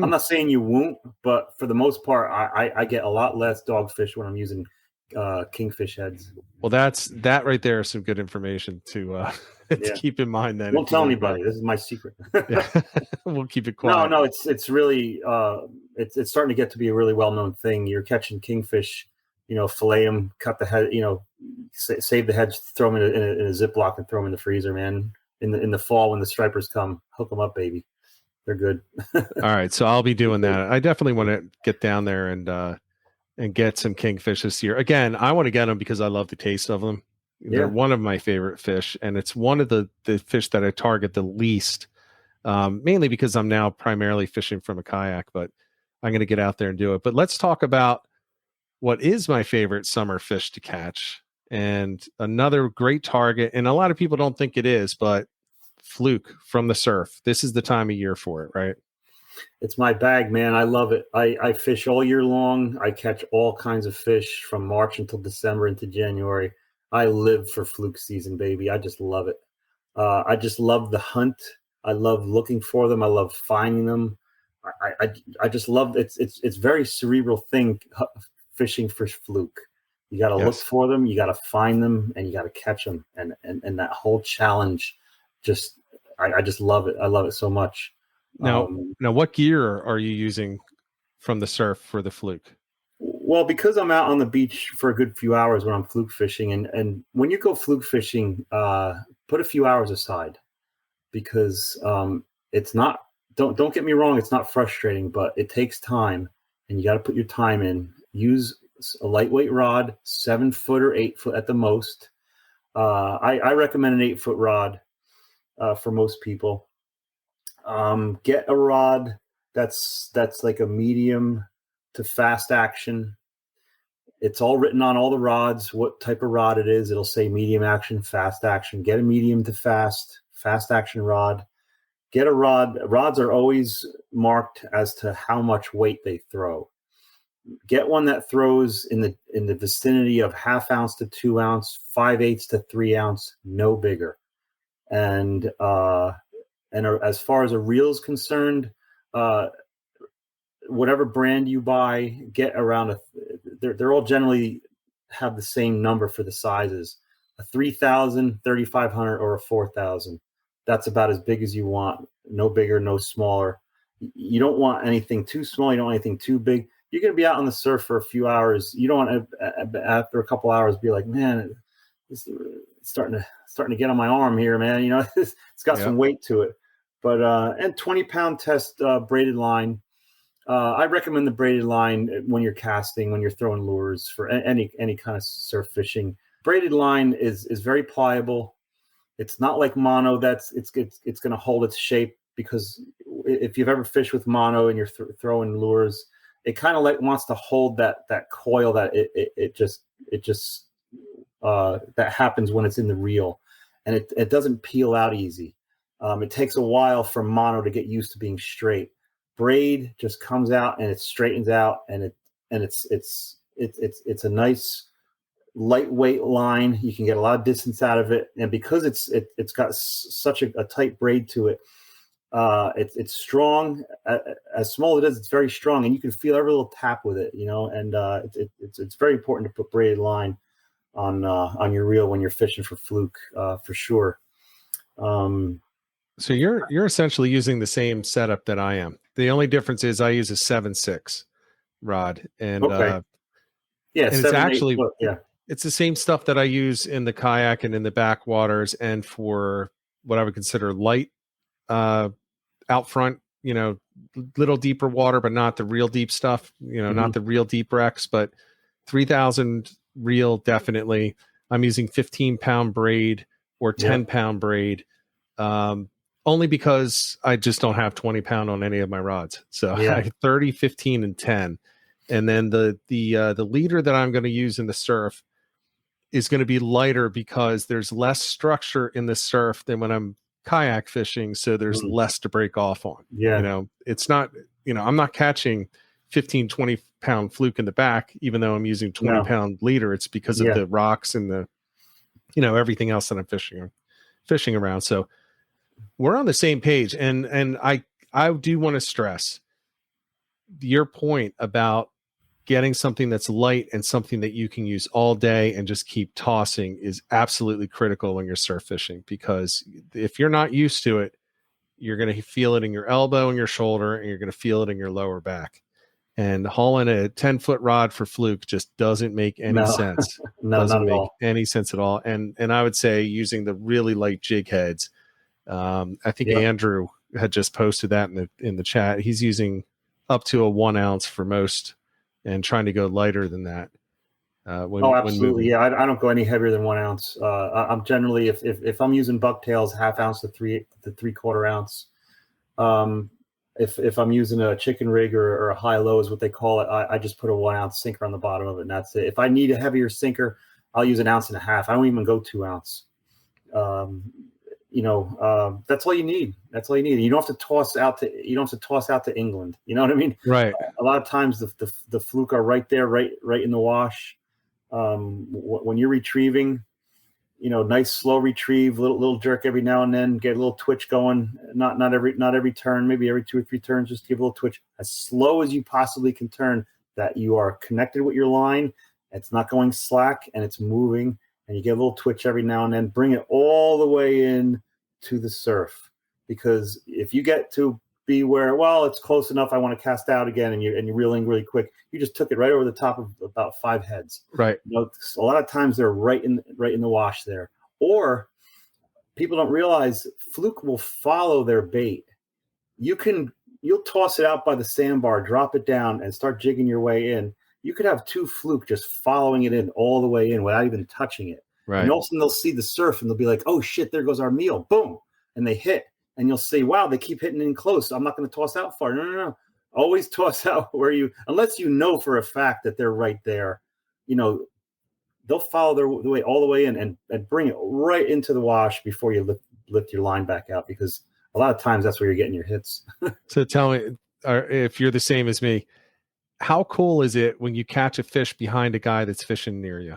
I'm not saying you won't, but for the most part, I get a lot less dogfish when I'm using kingfish heads. Well, that right there is some good information to keep in mind. Then don't tell anybody. This is my secret. We'll keep it quiet. No, it's really it's starting to get to be a really well known thing. You're catching kingfish, fillet them, cut the head, save the heads, throw them in a Ziploc and throw them in the freezer, man. In the fall when the stripers come, hook them up, baby. They're good. All right, so I'll be doing that. I definitely want to get down there and get some kingfish this year. Again, I want to get them because I love the taste of them. They're one of my favorite fish, and it's one of the fish that I target the least, mainly because I'm now primarily fishing from a kayak, but I'm going to get out there and do it. But let's talk about what is my favorite summer fish to catch, and another great target, and a lot of people don't think it is, but fluke from the surf. This is the time of year for it, right? It's my bag, man. I love it. I fish all year long. I catch all kinds of fish from March until December into January. I live for fluke season, baby. I just love it. I just love the hunt. I love looking for them. I love finding them. I just love it. It's very cerebral thing fishing for fluke. You got to look for them. You got to find them, and you got to catch them. And that whole challenge, I just love it. I love it so much. Now, what gear are you using from the surf for the fluke? Well, because I'm out on the beach for a good few hours when I'm fluke fishing, and when you go fluke fishing, put a few hours aside, because it's not. Don't get me wrong, it's not frustrating, but it takes time, and you got to put your time in. Use a lightweight rod, 7 foot or 8 foot at the most. I recommend an 8-foot rod for most people. Get a rod that's like a medium to fast action. It's all written on all the rods, what type of rod it is. It'll say medium action, fast action. Get a medium to fast action rod. Get a rod. Rods are always marked as to how much weight they throw. Get one that throws in the vicinity of 1/2 ounce to 2 ounce, 5/8 to 3 ounce, no bigger. And as far as a reel is concerned, whatever brand you buy, get around they're all generally have the same number for the sizes: a 3,000, 3,500, or a 4,000. That's about as big as you want. No bigger, no smaller. You don't want anything too small. You don't want anything too big. You're going to be out on the surf for a few hours. You don't want to, after a couple hours, be like, man, it's starting to get on my arm here, man. It's got some weight to it. But and 20-pound test braided line. I recommend the braided line when you're casting, when you're throwing lures for any kind of surf fishing. Braided line is very pliable. It's not like mono. It's going to hold its shape, because if you've ever fished with mono and you're throwing lures, it kind of wants to hold that coil that it just that happens when it's in the reel, and it doesn't peel out easy. It takes a while for mono to get used to being straight. Braid just comes out and it straightens out, and it's a nice lightweight line. You can get a lot of distance out of it, and because it's got such a tight braid to it, it's strong. As small as it is, it's very strong, and you can feel every little tap with it. And it's very important to put braided line on your reel when you're fishing for fluke, for sure. So you're essentially using the same setup that I am. The only difference is I use a 7/6 rod, and and it's actually it's the same stuff that I use in the kayak and in the backwaters, and for what I would consider light out front, little deeper water, but not the real deep stuff. Not the real deep wrecks, but 3,000 reel definitely. I'm using 15-pound braid or 10-pound braid. only because I just don't have 20 pound on any of my rods. So Yeah. I have 30, 15, and 10. And then the leader that I'm going to use in the surf is going to be lighter because there's less structure in the surf than when I'm kayak fishing. So there's less to break off on. Yeah. You know, it's not, you know, I'm not catching 15, 20 pound fluke in the back, even though I'm using 20 pound leader. It's because of the rocks and the, you know, everything else that I'm fishing around. So we're on the same page. And I do want to stress your point about getting something that's light and something that you can use all day and just keep tossing is absolutely critical when you're surf fishing, because if you're not used to it, you're going to feel it in your elbow and your shoulder, and you're going to feel it in your lower back. And hauling a 10-foot rod for fluke just doesn't make any sense. No, doesn't not at make all. any sense at all. And I would say using the really light jig heads. I think Andrew had just posted that in the chat. He's using up to a 1 ounce for most, and trying to go lighter than that. Absolutely. Yeah, I don't go any heavier than 1 ounce. I'm generally, if I'm using bucktails, 1/2 ounce to 3/4 ounce. If I'm using a chicken rig or a high low is what they call it, I just put a 1 ounce sinker on the bottom of it, and that's it. If I need a heavier sinker, I'll use 1.5 ounces. I don't even go 2 ounce. That's all you need. That's all you need. You don't have to toss out to England. You know what I mean? Right. A lot of times the fluke are right there, right in the wash. When you're retrieving, nice slow retrieve, little jerk every now and then, get a little twitch going. Not every turn, maybe every 2 or 3 turns, just give a little twitch as slow as you possibly can turn, that you are connected with your line. It's not going slack and it's moving, and you get a little twitch every now and then. Bring it all the way in to the surf, because if you get to be where, well, it's close enough, I want to cast out again, and you're reeling really quick, you just took it right over the top of about 5 heads. Right. A lot of times they're right in the wash there. Or people don't realize fluke will follow their bait. You'll toss it out by the sandbar, drop it down, and start jigging your way in. You could have 2 fluke just following it in all the way in without even touching it. Right. And all of a sudden they'll see the surf and they'll be like, oh shit, there goes our meal. Boom. And they hit. And you'll say, wow, they keep hitting in close. I'm not going to toss out far. No. Always toss out unless you know for a fact that they're right there. They'll follow their way all the way in and bring it right into the wash before you lift your line back out, because a lot of times that's where you're getting your hits. So tell me, if you're the same as me, how cool is it when you catch a fish behind a guy that's fishing near you,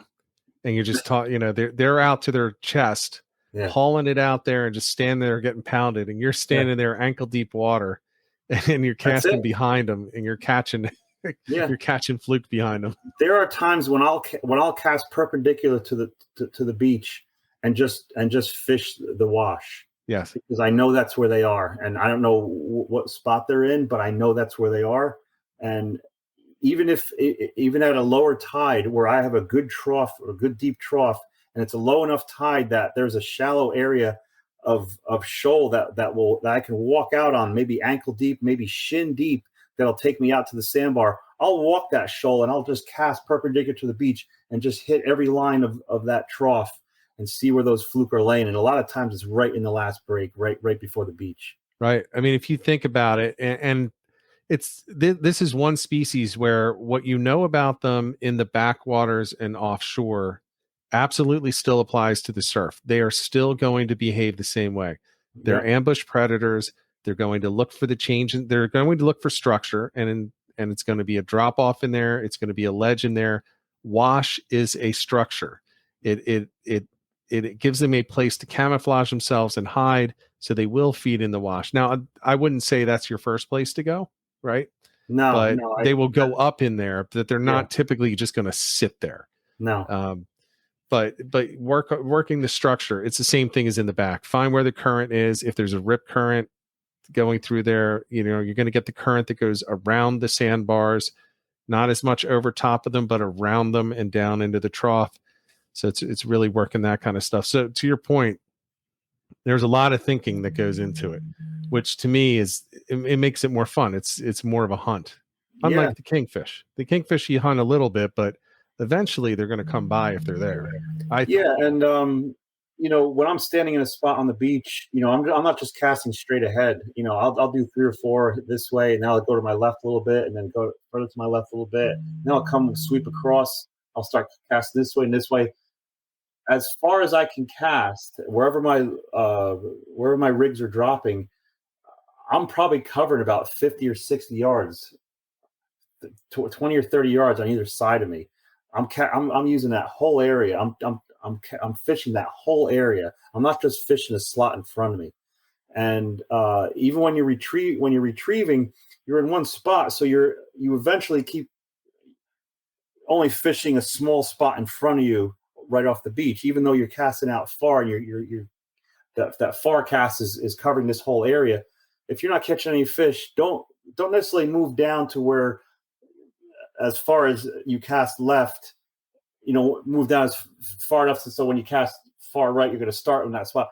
and you're just they're out to their chest, hauling it out there, and just standing there getting pounded, and you're standing there ankle deep water, and you're casting behind them, and you're catching you're catching fluke behind them. There are times when I'll cast perpendicular to the beach and just fish the wash. Yes, because I know that's where they are, and I don't know what spot they're in, but I know that's where they are. And even at a lower tide where I have a good trough, or a good deep trough, and it's a low enough tide that there's a shallow area of shoal that I can walk out on, maybe ankle deep, maybe shin deep, that'll take me out to the sandbar. I'll walk that shoal and I'll just cast perpendicular to the beach and just hit every line of that trough and see where those fluke are laying. And a lot of times it's right in the last break, right before the beach. Right. I mean, if you think about it, and this is one species where what you know about them in the backwaters and offshore absolutely still applies to the surf. They are still going to behave the same way. They're ambush predators. They're going to look for the change, and they're going to look for structure, and it's going to be a drop off in there. It's going to be a ledge in there. Wash is a structure. It gives them a place to camouflage themselves and hide, so they will feed in the wash. Now, I wouldn't say that's your first place to go, right? No, they will go up in there, that they're not typically just going to sit there. No. But working the structure, it's the same thing as in the back. Find where the current is. If there's a rip current going through there, you're going to get the current that goes around the sandbars, not as much over top of them, but around them and down into the trough. So it's really working that kind of stuff. So to your point, there's a lot of thinking that goes into it, which to me it makes it more fun. It's more of a hunt. Unlike the kingfish. The kingfish you hunt a little bit, but eventually they're going to come by if they're there. And when I'm standing in a spot on the beach, I'm not just casting straight ahead. I'll do 3 or 4 this way, and then I'll go to my left a little bit, and then go further to my left a little bit. Then I'll come sweep across. I'll start casting this way and this way. As far as I can cast, wherever my rigs are dropping, I'm probably covering about 50 or 60 yards, 20 or 30 yards on either side of me. I'm using that whole area. I'm fishing that whole area. I'm not just fishing a slot in front of me. And even when you're retrieving, you're in one spot, so you eventually keep only fishing a small spot in front of you right off the beach, even though you're casting out far and that far cast is covering this whole area. If you're not catching any fish, don't necessarily move down to where, as far as you cast left, move down as far enough so when you cast far right, you're going to start in that spot.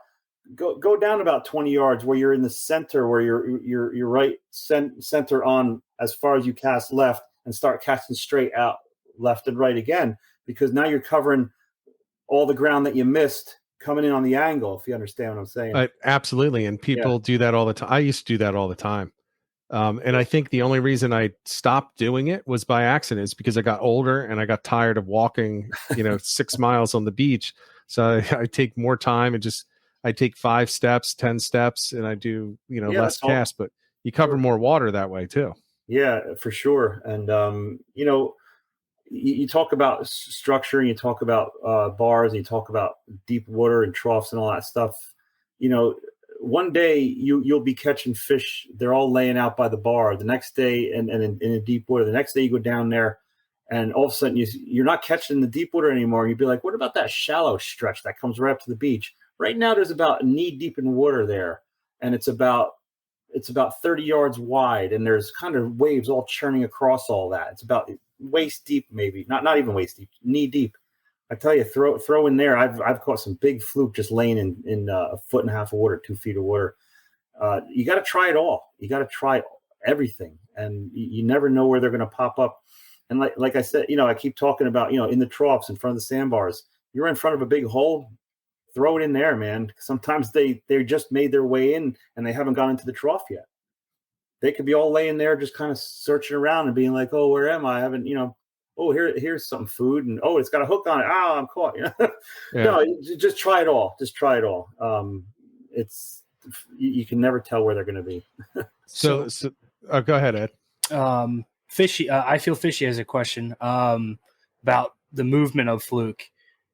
Go down about 20 yards where you're in the center, where you're right center on as far as you cast left, and start casting straight out left and right again, because now you're covering all the ground that you missed coming in on the angle, if you understand what I'm saying. Absolutely. And people do that all the time. I used to do that all the time. And I think the only reason I stopped doing it was by accident, is because I got older and I got tired of walking, 6 miles on the beach. So I take more time and I take 5 steps, 10 steps, and I do, less cast, but you cover more water that way too. Yeah, for sure. And, you talk about structure, and you talk about bars, and you talk about deep water and troughs and all that stuff. One day you'll be catching fish. They're all laying out by the bar. The next day, and in a deep water, the next day you go down there, and all of a sudden you're not catching the deep water anymore. And you'd be like, what about that shallow stretch that comes right up to the beach? Right now there's about knee deep in water there, and it's about 30 yards wide, and there's kind of waves all churning across all that. It's about waist deep, maybe not even waist deep, knee deep. I tell you, throw in there. I've caught some big fluke just laying in 1.5 foot of water, 2 feet of water. You got to try it all. You got to try everything, and you never know where they're going to pop up. And like I said, I keep talking about, in the troughs in front of the sandbars. You're in front of a big hole, throw it in there, man. Sometimes they just made their way in and they haven't gone into the trough yet. They could be all laying there just kind of searching around and being like, oh, where am I? I haven't, oh, here's some food, and oh, it's got a hook on it. Oh, I'm caught. No, just try it all. Just try it all. You can never tell where they're going to be. So go ahead, Ed. Fishy. I feel Fishy has a question about the movement of Fluke.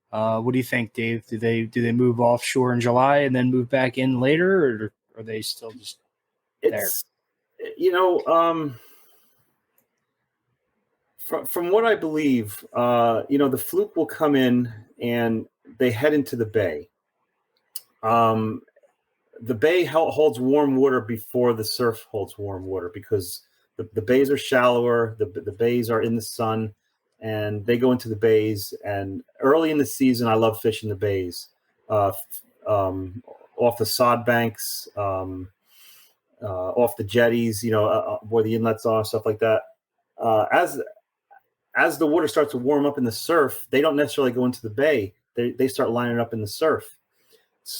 What do you think, Dave? Do they move offshore in July and then move back in later, or are they still just there? From what I believe, the Fluke will come in and they head into the bay. The bay holds warm water before the surf holds warm water, because the bays are shallower. The bays are in the sun, and they go into the bays. And early in the season, I love fishing the bays, off the sod banks, off the jetties, where the inlets are, stuff like that. As the water starts to warm up in the surf, they don't necessarily go into the bay. They start lining up in the surf.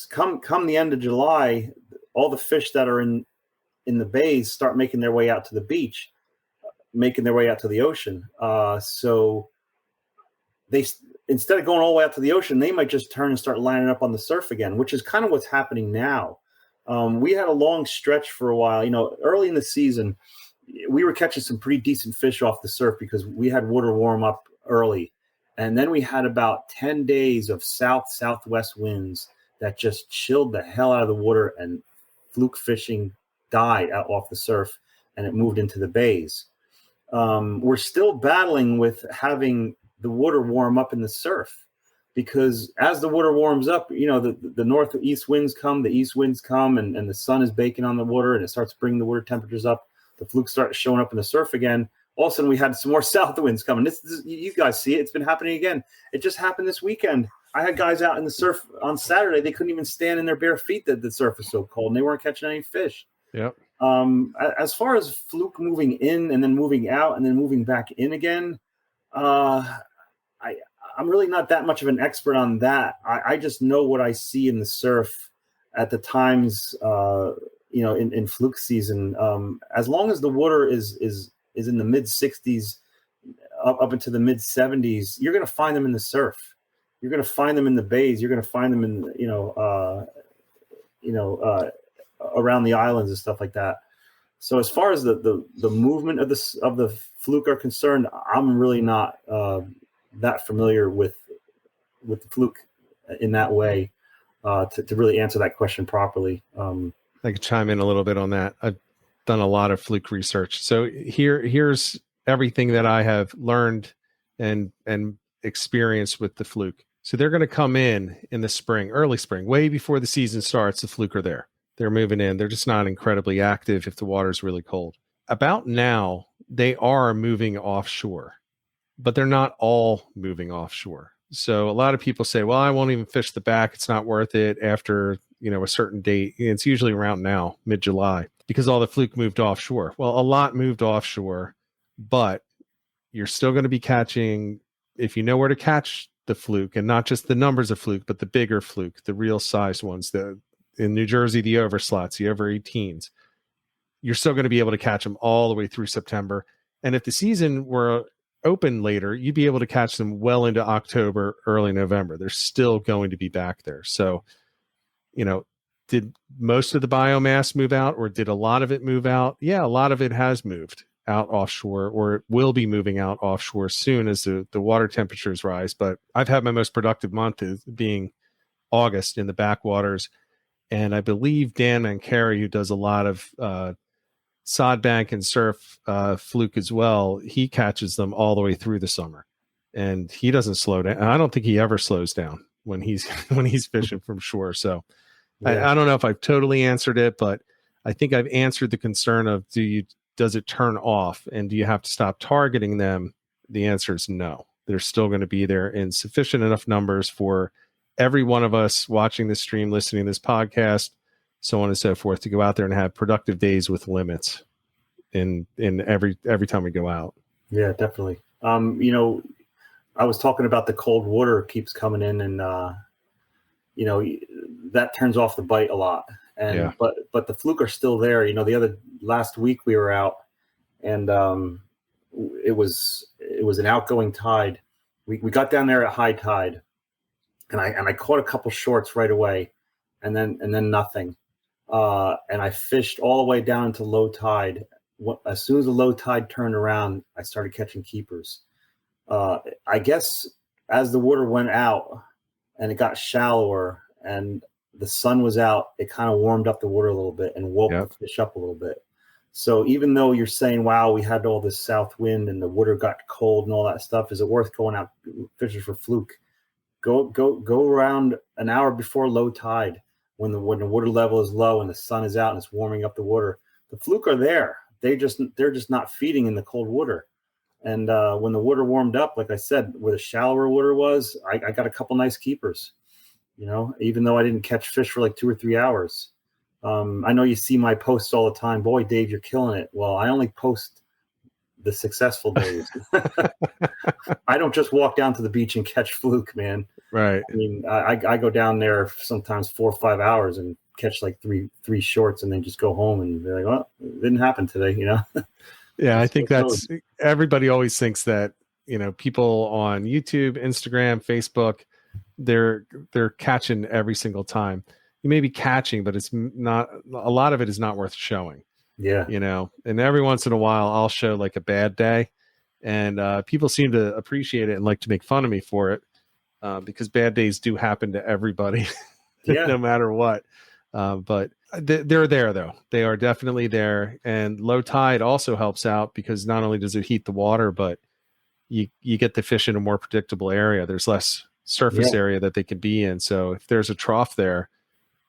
Come the end of July, all the fish that are in the bays start making their way out to the beach, making their way out to the ocean. So they, instead of going all the way out to the ocean, they might just turn and start lining up on the surf again, which is kind of what's happening now. We had a long stretch for a while. Early in the season, we were catching some pretty decent fish off the surf because we had water warm up early. And then we had about 10 days of southwest winds that just chilled the hell out of the water, and fluke fishing died out off the surf, and it moved into the bays. We're still battling with having the water warm up in the surf, because as the water warms up, the northeast winds come, the east winds come, and the sun is baking on the water, and it starts bringing the water temperatures up. The fluke starts showing up in the surf again. All of a sudden, we had some more south winds coming. This, you guys see it. It's been happening again. It just happened this weekend. I had guys out in the surf on Saturday. They couldn't even stand in their bare feet. That the surf was so cold, and they weren't catching any fish. Yep. As far as fluke moving in and then moving out and then moving back in again, I'm really not that much of an expert on that. I just know what I see in the surf at the times, in fluke season. As long as the water is in the mid 60s up into the mid 70s, you're going to find them in the surf. You're going to find them in the bays. You're going to find them in, around the islands and stuff like that. So as far as the movement of the fluke are concerned, I'm really not that familiar with the fluke in that way to really answer that question properly. I could chime in a little bit on that. I've done a lot of fluke research. So here's everything that I have learned and experienced with the fluke. So they're going to come in the spring, early spring, way before the season starts. The fluke are there. They're moving in. They're just not incredibly active if the water's really cold. About now, they are moving offshore, but they're not all moving offshore. So a lot of people say, well, I won't even fish the back. It's not worth it after, a certain date. It's usually around now, mid-July, because all the fluke moved offshore. Well, a lot moved offshore, but you're still going to be catching, if you know where to catch the fluke, and not just the numbers of fluke, but the bigger fluke, the real size ones, in New Jersey, the overslots, the over 18s, you're still going to be able to catch them all the way through September. And if the season were open later, you'd be able to catch them well into October, early November. They're still going to be back there. So, did most of the biomass move out, or did a lot of it move out? Yeah, a lot of it has moved out offshore, or it will be moving out offshore soon as the water temperatures rise. But I've had my most productive month as being August in the backwaters. And I believe Dan Mancari, who does a lot of sod bank and surf fluke as well, he catches them all the way through the summer, and he doesn't slow down. I don't think he ever slows down when he's fishing from shore. So yeah. I don't know if I've totally answered it, but I think I've answered the concern of does it turn off, and do you have to stop targeting them? The answer is no. They're still going to be there in sufficient enough numbers for every one of us watching this stream, listening to this podcast, so on and so forth, to go out there and have productive days with limits in every time we go out. Yeah, definitely. I was talking about the cold water keeps coming in, and that turns off the bite a lot. And yeah. but the fluke are still there. Last week we were out, and it was an outgoing tide. We got down there at high tide, and I caught a couple shorts right away, and then nothing. And I fished all the way down to low tide. As soon as the low tide turned around, I started catching keepers. I guess as the water went out and it got shallower and the sun was out, it kind of warmed up the water a little bit and woke the fish up a little bit. So even though you're saying, wow, we had all this south wind and the water got cold and all that stuff, is it worth going out fishing for fluke? Go around an hour before low tide when the water level is low and the sun is out and it's warming up the water. The fluke are there. They're just not feeding in the cold water. And when the water warmed up, like I said, where the shallower water was, I got a couple nice keepers, even though I didn't catch fish for like 2 or 3 hours. I know you see my posts all the time. Boy, Dave, you're killing it. Well, I only post the successful days. I don't just walk down to the beach and catch fluke, man. Right. I mean, I go down there sometimes 4 or 5 hours and catch like three shorts and then just go home and be like, well, it didn't happen today, Yeah, I think that's everybody always thinks that, people on YouTube, Instagram, Facebook, they're catching every single time. You may be catching, but it's not, a lot of it is not worth showing. Yeah. And every once in a while I'll show like a bad day, and people seem to appreciate it and like to make fun of me for it, because bad days do happen to everybody, no matter what. But they're there though. They are definitely there. And low tide also helps out because not only does it heat the water, but you get the fish in a more predictable area. There's less surface area that they can be in. So if there's a trough there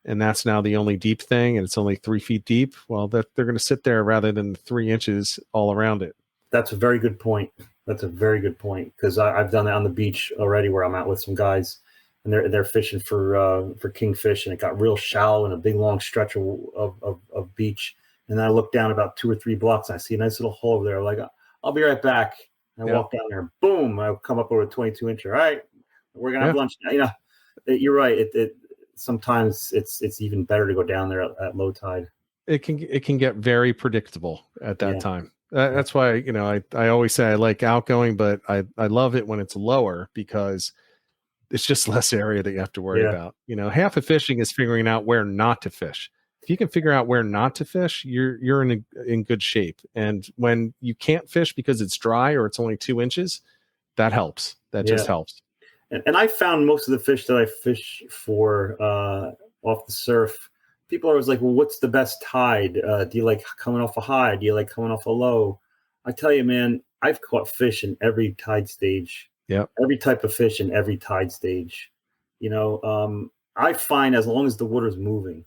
and that's now the only deep thing and it's only 3 feet deep, well, they're going to sit there rather than 3 inches all around it. That's a very good point. Because I've done that on the beach already where I'm out with some guys. And they're fishing for kingfish, and it got real shallow in a big long stretch of beach. And then I look down about 2 or 3 blocks, and I see a nice little hole over there. I'm like, I'll be right back. And I walk down there, boom! I come up over a 22 incher. All right, We're gonna have lunch. You know, you're right. It sometimes it's even better to go down there at low tide. It can get very predictable at that time. That's why, you know, I always say I like outgoing, but I love it when it's lower because it's just less area that you have to worry about. You know, half of fishing is figuring out where not to fish. If you can figure out where not to fish, you're in good shape. And when you can't fish because it's dry or it's only 2 inches, that helps. That just helps. And I found most of the fish that I fish for off the surf, people are always like, well, what's the best tide? Do you like coming off a high? Do you like coming off a low? I tell you, man, I've caught fish in every tide stage. Yeah. Every type of fish in every tide stage. You know, I find as long as the water's moving.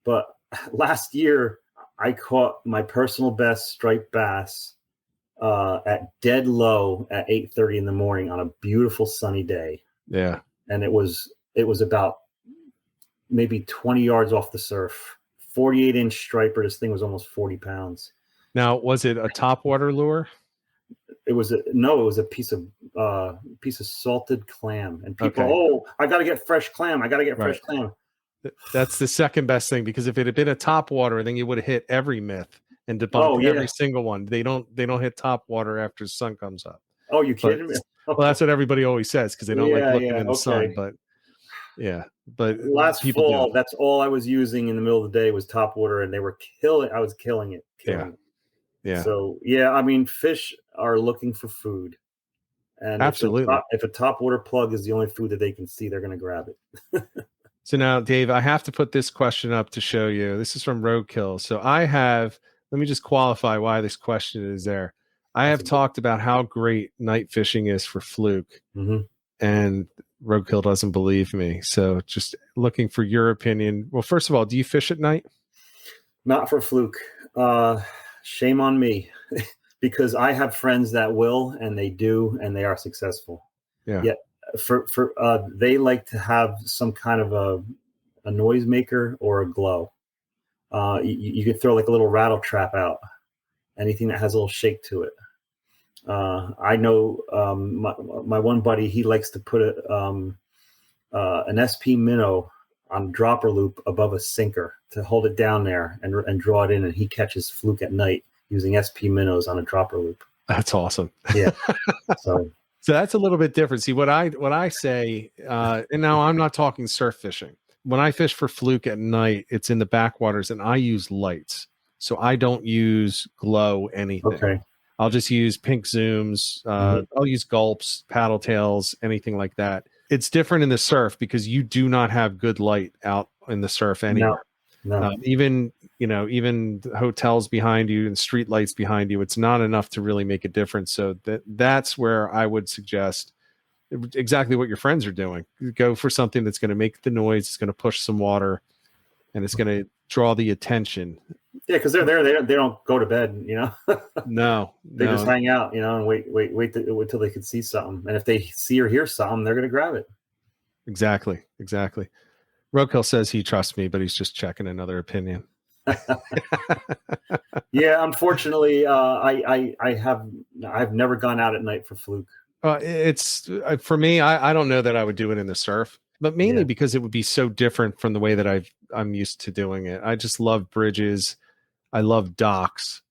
But last year, I caught my personal best striped bass at dead low at 8:30 in the morning on a beautiful sunny day. Yeah. And it was about maybe 20 yards off the surf, 48-inch striper. This thing was almost 40 pounds. Now, was it a topwater lure? It was a piece of salted clam. And people, I got to get fresh clam. I got to get fresh clam. That's the second best thing, because if it had been a topwater, then you would have hit every myth and debunked every single one. They don't hit topwater after the sun comes up. Oh, you kidding me? Well, that's what everybody always says, because they don't like looking in the sun. But last fall, that's all I was using in the middle of the day was topwater, and they were killing. I was killing it. Yeah. So I mean, fish are looking for food, and absolutely, if a topwater plug is the only food that they can see, they're going to grab it. So now, Dave, I have to put this question up to show you. This is from Roadkill. So let me just qualify why this question is there. I have talked about how great night fishing is for Fluke, and Roadkill doesn't believe me. So just looking for your opinion. Well, first of all, do you fish at night? Not for Fluke. Shame on me, because I have friends that will, and they do, and they are successful. Yeah. For they like to have some kind of a noise maker or a glow. You could throw like a little rattle trap out, anything that has a little shake to it. I know my one buddy, he likes to put an SP minnow on dropper loop above a sinker to hold it down there and draw it in, and he catches Fluke at night using SP minnows on a dropper loop. That's awesome. Yeah. So that's a little bit different. See, what I say, and now I'm not talking surf fishing. When I fish for Fluke at night, it's in the backwaters, and I use lights. So I don't use glow anything. Okay. I'll just use pink zooms. I'll use gulps, paddle tails, anything like that. It's different in the surf because you do not have good light out in the surf anywhere. No. Even hotels behind you and street lights behind you, it's not enough to really make a difference. So that's where I would suggest exactly what your friends are doing. Go for something that's going to make the noise, it's going to push some water, and it's going to draw the attention. Yeah, because they're there. They don't go to bed, you know. No, they just hang out, you know, and wait till they can see something. And if they see or hear something, they're going to grab it. Exactly. Roadkill says he trusts me, but he's just checking another opinion. Yeah, unfortunately, I've never gone out at night for Fluke. It's for me. I don't know that I would do it in the surf, but mainly because it would be so different from the way that I'm used to doing it. I just love bridges. I love docks.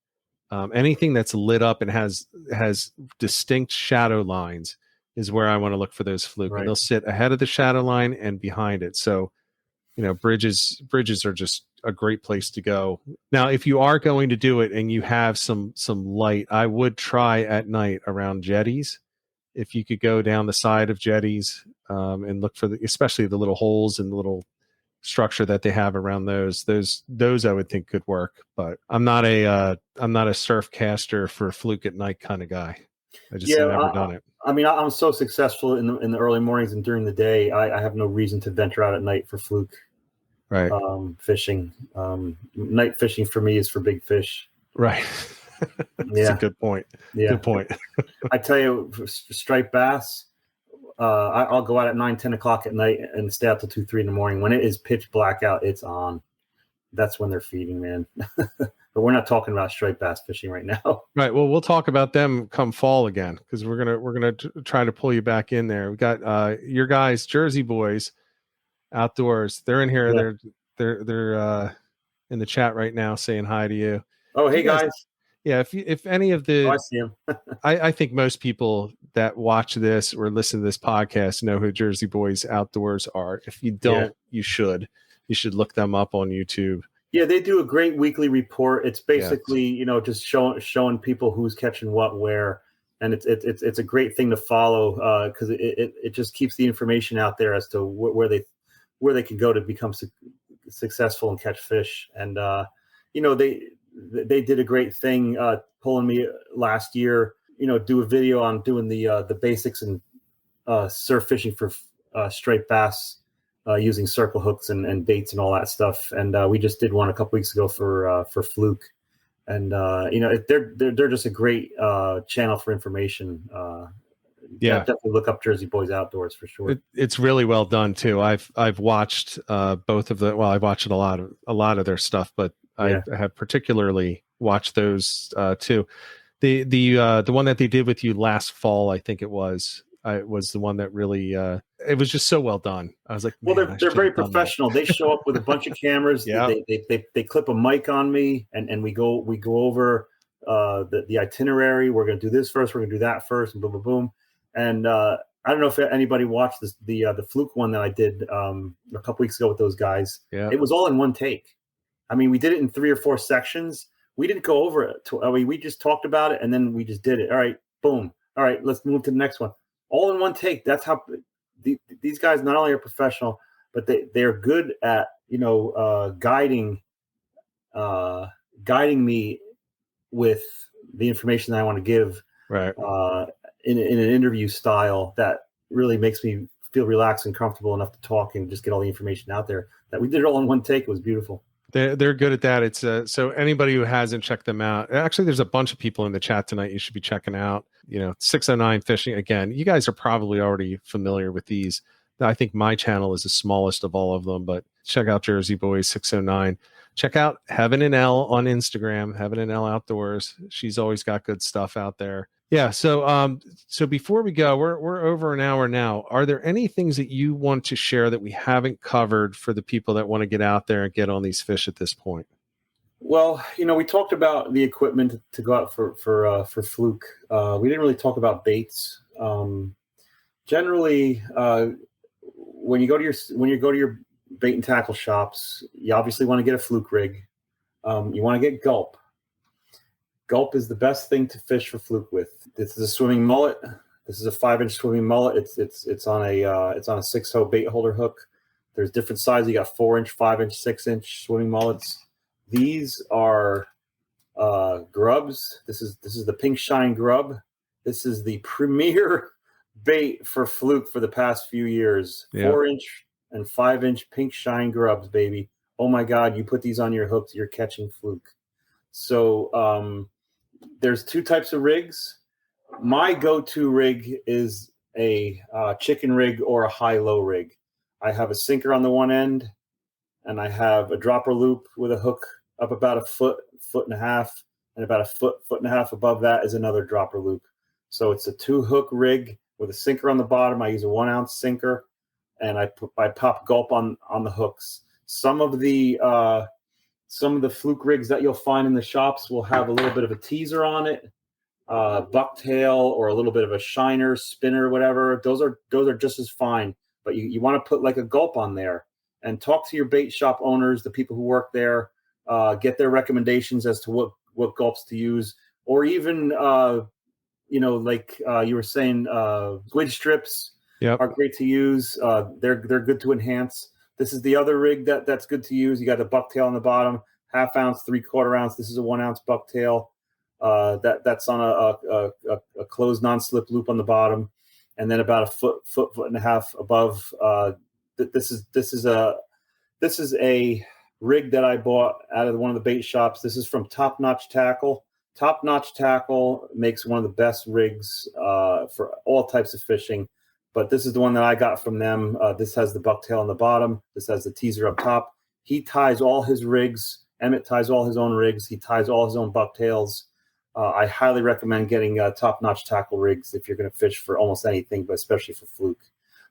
Anything that's lit up and has distinct shadow lines is where I want to look for those Fluke. Right. And they'll sit ahead of the shadow line and behind it. So, you know, bridges are just a great place to go. Now, if you are going to do it and you have some light, I would try at night around jetties. If you could go down the side of jetties and look for especially the little holes and the little structure that they have around those I would think could work. But I'm not a surf caster for Fluke at night kind of guy. I just have never done it. I mean, I'm so successful in the early mornings and during the day. I have no reason to venture out at night for Fluke. Right. Fishing. Night fishing for me is for big fish. Right. That's a good point. Yeah. Good point. I tell you, for striped bass, I'll go out at 9, 10 o'clock at night and stay out till 2, 3 in the morning. When it is pitch black out, it's on. that's when they're feeding, man. But we're not talking about striped bass fishing right now. Right. Well, we'll talk about them come fall again, because we're gonna try to pull you back in there. We got your guys, Jersey Boys, Outdoors. They're in here. Yeah. They're in the chat right now saying hi to you. Oh, hey guys. Yeah, if any of the, I see them. I think most people that watch this or listen to this podcast know who Jersey Boys Outdoors are. If you don't, you should look them up on YouTube. Yeah, they do a great weekly report. It's basically, just showing people who's catching what where, and it's a great thing to follow because it just keeps the information out there as to where they can go to become successful and catch fish. And they did a great thing pulling me last year. Do a video on doing the basics and surf fishing for striped bass. Using circle hooks and baits and all that stuff, and we just did one a couple weeks ago for Fluke, and they're just a great channel for information. Definitely look up Jersey Boys Outdoors for sure. It's really well done too. I've watched both of the. Well, I've watched a lot of their stuff, but I have particularly watched those too. The one that they did with you last fall, I think it was the one that really it was just so well done. I was like, well, they're very professional. They show up with a bunch of cameras. They clip a mic on me, and we go over the itinerary. We're going to do this first. We're going to do that first, and boom, boom, boom. And I don't know if anybody watched the Fluke one that I did a couple weeks ago with those guys. Yeah, it was all in one take. I mean, we did it in 3 or 4 sections. We didn't go over it. We just talked about it, and then we just did it. All right, boom. All right, let's move to the next one. All in one take. That's how these guys not only are professional, but they're good at guiding me with the information that I want to give, right? In an interview style that really makes me feel relaxed and comfortable enough to talk and just get all the information out there. That we did it all in one take. It was beautiful. They're good at that. It's so anybody who hasn't checked them out, actually, there's a bunch of people in the chat tonight you should be checking out. 609 Fishing. Again, you guys are probably already familiar with these. I think my channel is the smallest of all of them, but check out Jersey Boys 609. Check out Heaven and Elle on Instagram, Heaven and Elle Outdoors. She's always got good stuff out there. Yeah. So before we go, we're over an hour now. Are there any things that you want to share that we haven't covered for the people that want to get out there and get on these fish at this point? Well, we talked about the equipment to go out for Fluke. We didn't really talk about baits. Generally, when you go to your bait and tackle shops, you obviously want to get a Fluke rig. You want to get Gulp. Gulp is the best thing to fish for Fluke with. This is a swimming mullet. This is a 5-inch swimming mullet. It's on a 6-hoe bait holder hook. There's different sizes. You got 4-inch, 5-inch, 6-inch swimming mullets. These are grubs. This is the Pink Shine grub. This is the premier bait for Fluke for the past few years. 4-inch and 5-inch Pink Shine grubs, baby. Oh my God! You put these on your hooks, you're catching Fluke. So there's 2 types of rigs. My go-to rig is a chicken rig or a high-low rig. I have a sinker on the one end, and I have a dropper loop with a hook up about a foot and a half, and about a foot and a half above that is another dropper loop. So it's a 2-hook rig with a sinker on the bottom. I use a 1-ounce sinker, and I pop Gulp on the hooks. Some of the Fluke rigs that you'll find in the shops will have a little bit of a teaser on it, bucktail, or a little bit of a shiner, spinner, whatever. Those are just as fine. But you want to put like a Gulp on there, and talk to your bait shop owners, the people who work there, get their recommendations as to what Gulps to use, or even like you were saying, squid strips are great to use. They're good to enhance. This is the other rig that's good to use. You got a bucktail on the bottom, 1/2 ounce, 3/4 ounce. This is a 1-ounce bucktail. That's on a closed non-slip loop on the bottom, and then about a foot and a half above. This is a rig that I bought out of one of the bait shops. This is from Top Notch Tackle. Top Notch Tackle makes one of the best rigs for all types of fishing. But this is the one that I got from them. This has the bucktail on the bottom. This has the teaser up top. He ties all his rigs. Emmett ties all his own rigs. He ties all his own bucktails. I highly recommend getting top-notch tackle rigs if you're going to fish for almost anything, but especially for fluke.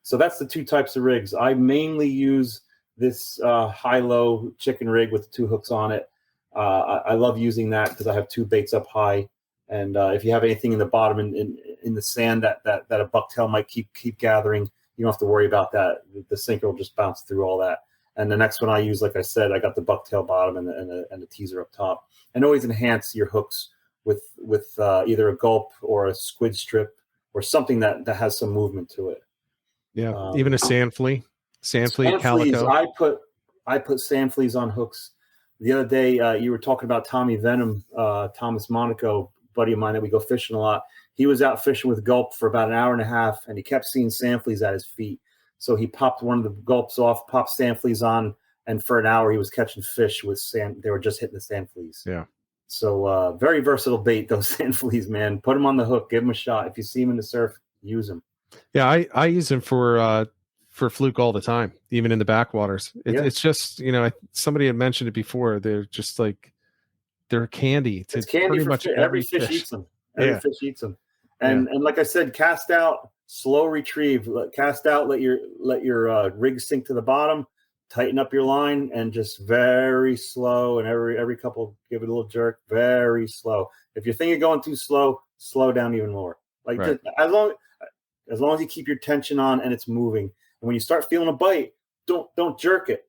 So that's the two types of rigs. I mainly use this high-low chicken rig with 2 hooks on it. I love using that because I have 2 baits up high. And if you have anything in the bottom in the sand that a bucktail might keep gathering, you don't have to worry about that. The sinker will just bounce through all that. And the next one I use, like I said, I got the bucktail bottom and the teaser up top. And always enhance your hooks with either a gulp or a squid strip or something that has some movement to it. Yeah, even a sand flea calico. I put sand fleas on hooks. The other day, you were talking about Tommy Venom, Thomas Monaco, buddy of mine that we go fishing a lot. He was out fishing with gulp for about an hour and a half, and he kept seeing sand fleas at his feet. So he popped one of the gulps off, popped sand fleas on, and for an hour he was catching fish with sand. They were just hitting the sand fleas. Yeah. So very versatile bait, those sand fleas, man. Put them on the hook, give them a shot. If you see them in the surf, use them. Yeah, I use them for fluke all the time, even in the backwaters. It's just, somebody had mentioned it before. They're just like, they're candy. It's candy pretty much every fish eats them. Every fish eats them. And like I said, cast out, slow retrieve. Cast out, let your rig sink to the bottom. Tighten up your line and just very slow, and every couple give it a little jerk, very slow. If you're thinking going too slow, slow down even more. Like right. as long as you keep your tension on and it's moving. And when you start feeling a bite, don't jerk it.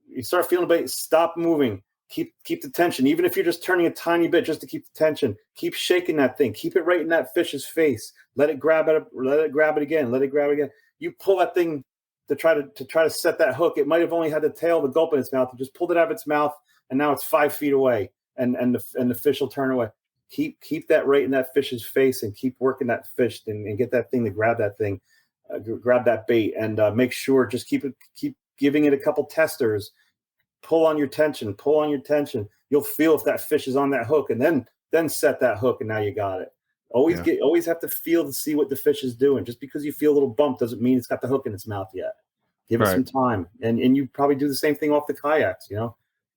You start feeling a bite, stop moving. Keep the tension, even if you're just turning a tiny bit, just to keep the tension. Keep shaking that thing. Keep it right in that fish's face. Let it grab it. Let it grab it again. Let it grab it again. You pull that thing to try to set that hook. It might have only had the tail of the gulp in its mouth. You just pulled it out of its mouth, and now it's 5 feet away, and the fish will turn away. Keep that right in that fish's face, and keep working that fish, and get that thing to grab that thing, grab that bait, and make sure just keep giving it a couple testers. Pull on your tension. You'll feel if that fish is on that hook, and then set that hook, and now you got it. Always have to feel to see what the fish is doing. Just because you feel a little bump doesn't mean it's got the hook in its mouth yet. Give it some time, and you probably do the same thing off the kayaks. You're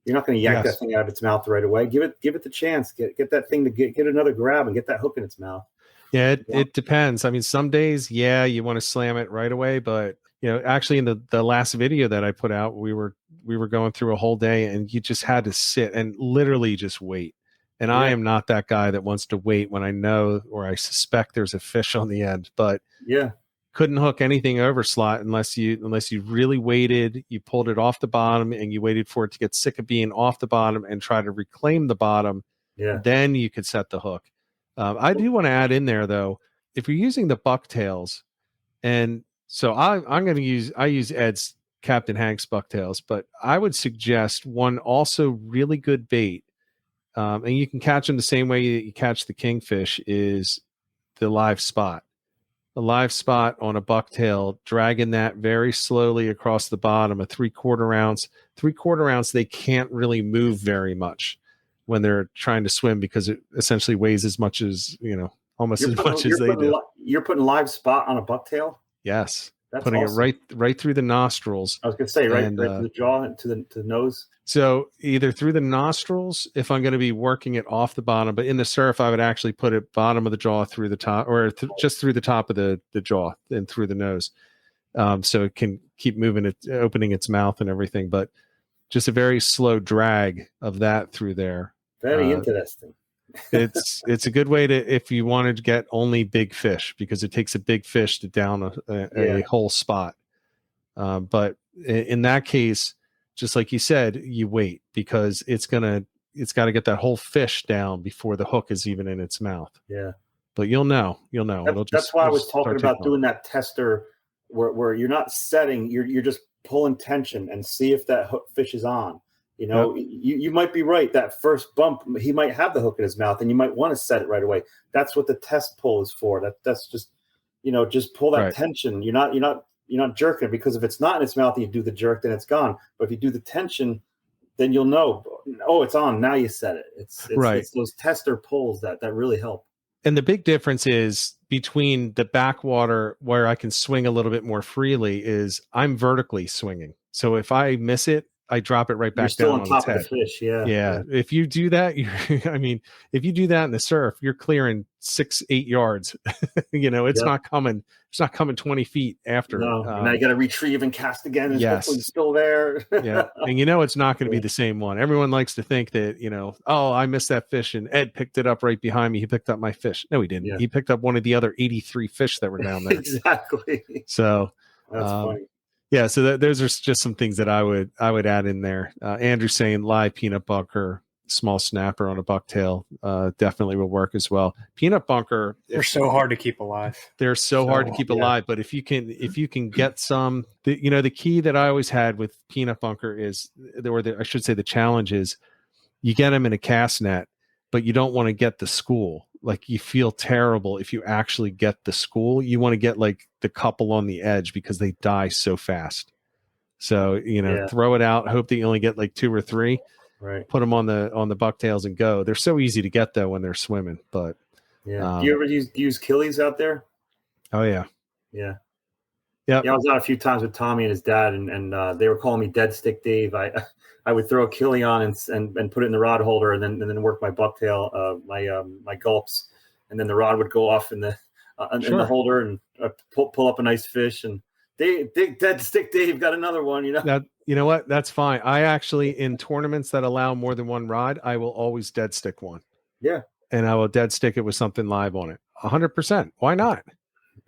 not going to yank that thing out of its mouth right away. Give it the chance. Get that thing to get another grab and get that hook in its mouth. Yeah, it depends. I mean, some days, you want to slam it right away, but actually in the last video that I put out, we were going through a whole day, and you just had to sit and literally just wait. And I am not that guy that wants to wait when I know or I suspect there's a fish on the end, but couldn't hook anything over slot unless you really waited, you pulled it off the bottom and you waited for it to get sick of being off the bottom and try to reclaim the bottom. Yeah. Then you could set the hook. I do want to add in there though, if you're using the bucktails, and so I use Ed's Captain Hank's bucktails, but I would suggest one also really good bait. And you can catch them the same way that you catch the kingfish is the live spot. The live spot on a bucktail, dragging that very slowly across the bottom, a 3/4 ounce. 3/4 ounce, they can't really move very much when they're trying to swim because it essentially weighs as much as, almost as much as they do. You're putting live spot on a bucktail? Yes. That's putting awesome. It right through the nostrils. I was going to say, right through the jaw and to the nose. So either through the nostrils, if I'm going to be working it off the bottom, but in the surf, I would actually put it bottom of the jaw through the top, or just through the top of the jaw and through the nose. So it can keep moving it, opening its mouth and everything, but just a very slow drag of that through there. Very interesting. It's a good way to, if you wanted to get only big fish, because it takes a big fish to down a whole spot. But in that case, just like you said, you wait because it's got to get that whole fish down before the hook is even in its mouth. Yeah. But you'll know. That's why I was talking about doing that tester where you're not setting, you're just pulling tension and see if that fish is on. You might be right. That first bump, he might have the hook in his mouth, and you might want to set it right away. That's what the test pull is for. That's just, just pull that tension. You're not jerking it, because if it's not in its mouth and you do the jerk, then it's gone. But if you do the tension, then you'll know. Oh, it's on. Now you set it. It's those tester pulls that really help. And the big difference is between the backwater where I can swing a little bit more freely is I'm vertically swinging. So if I miss it, I drop it right You're back still down on on top its of the head. fish. Yeah. Yeah. If you do that, if you do that in the surf, you're clearing 6-8 yards. It's Yep. not coming. It's not coming 20 feet after. No. And now you got to retrieve and cast again. And Yes. hopefully it's still there. Yeah. And it's not going to be the same one. Everyone likes to think that, oh, I missed that fish and Ed picked it up right behind me. He picked up my fish. No, he didn't. Yeah. He picked up one of the other 83 fish that were down there. Exactly. So that's funny. Yeah, so those are just some things that I would add in there. Andrew's saying live peanut bunker, small snapper on a bucktail definitely will work as well. Peanut bunker, they're so hard to keep alive. They're so hard to keep alive, but if you can get some, the key that I always had with peanut bunker is, I should say the challenge is, you get them in a cast net, but you don't want to get the school. Like, you feel terrible if you actually get the school. You want to get like the couple on the edge because they die so fast. So, throw it out, hope that you only get like 2 or 3, right? Put them on the bucktails and go. They're so easy to get though when they're swimming, but yeah. Do you ever use killies out there? Oh yeah. Yeah. Yeah. I was out a few times with Tommy and his dad, and they were calling me Dead Stick Dave. I would throw a killie on and put it in the rod holder, and then work my bucktail, my gulps, and then the rod would go off in the holder, and pull up a nice fish. And Dead Stick Dave got another one. That, you know what? That's fine. I actually, in tournaments that allow more than one rod, I will always dead stick one. Yeah, and I will dead stick it with something live on it. 100%. Why not?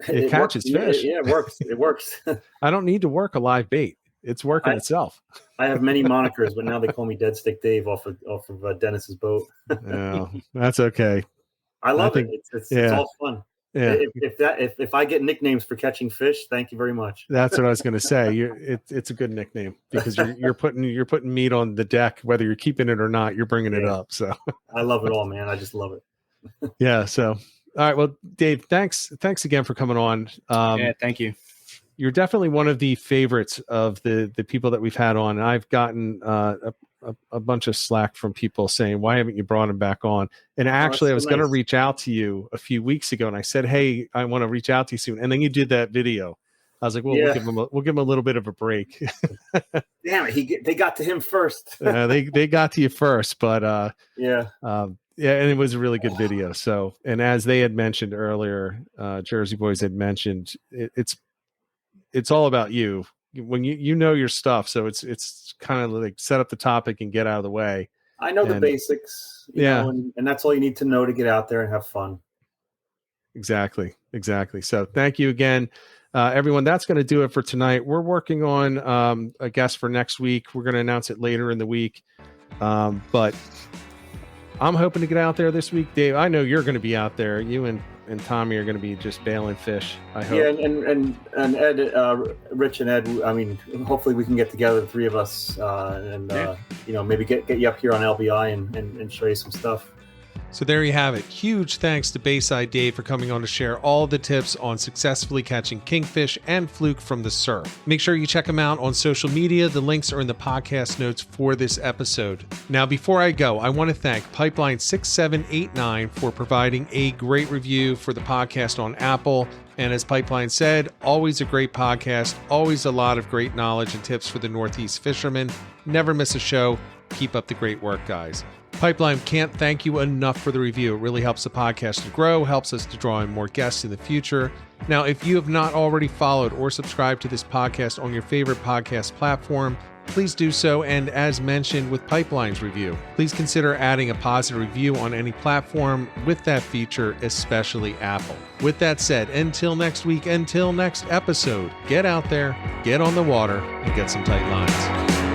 It catches fish. Yeah, it works. It works. I don't need to work a live bait. It's working itself. I have many monikers, but now they call me Dead Stick Dave off of Dennis's boat. No, that's okay. I love it. It's all fun. Yeah. If I get nicknames for catching fish, thank you very much. That's what I was going to say. It's a good nickname because you're putting meat on the deck, whether you're keeping it or not. You're bringing it up. So I love it all, man. I just love it. Yeah. So all right. Well, Dave, thanks again for coming on. Yeah, thank you. You're definitely one of the favorites of the people that we've had on. And I've gotten a bunch of slack from people saying, why haven't you brought him back on? And actually, I was going to reach out to you a few weeks ago, and I said, hey, I want to reach out to you soon. And then you did that video. I was like, well, we'll give him a little bit of a break. Damn it. They got to him first. They got to you first, but yeah. Yeah, and it was a really good video. So, and as they had mentioned earlier, Jersey Boys had mentioned, it's all about you when you know your stuff. So it's kind of like set up the topic and get out of the way. I know the basics, you know, and that's all you need to know to get out there and have fun. Exactly. So thank you again, everyone. That's going to do it for tonight. We're working on a guest for next week. We're going to announce it later in the week. But I'm hoping to get out there this week. Dave, I know you're going to be out there. You and Tommy are going to be just bailing fish, I hope. Yeah, and Ed, Rich and Ed, I mean, hopefully we can get together, the three of us, maybe get you up here on LBI and show you some stuff. So there you have it. Huge thanks to Bayside Dave for coming on to share all the tips on successfully catching kingfish and fluke from the surf. Make sure you check him out on social media. The links are in the podcast notes for this episode. Now, before I go, I want to thank Pipeline 6789 for providing a great review for the podcast on Apple. And as Pipeline said, always a great podcast, always a lot of great knowledge and tips for the Northeast fishermen. Never miss a show. Keep up the great work, guys. Pipeline can't thank you enough for the review. It really helps the podcast to grow, helps us to draw in more guests in the future. Now, if you have not already followed or subscribed to this podcast on your favorite podcast platform, please do so. And as mentioned with Pipeline's review, please consider adding a positive review on any platform with that feature, especially Apple. With that said, until next week, until next episode, get out there, get on the water, and get some tight lines.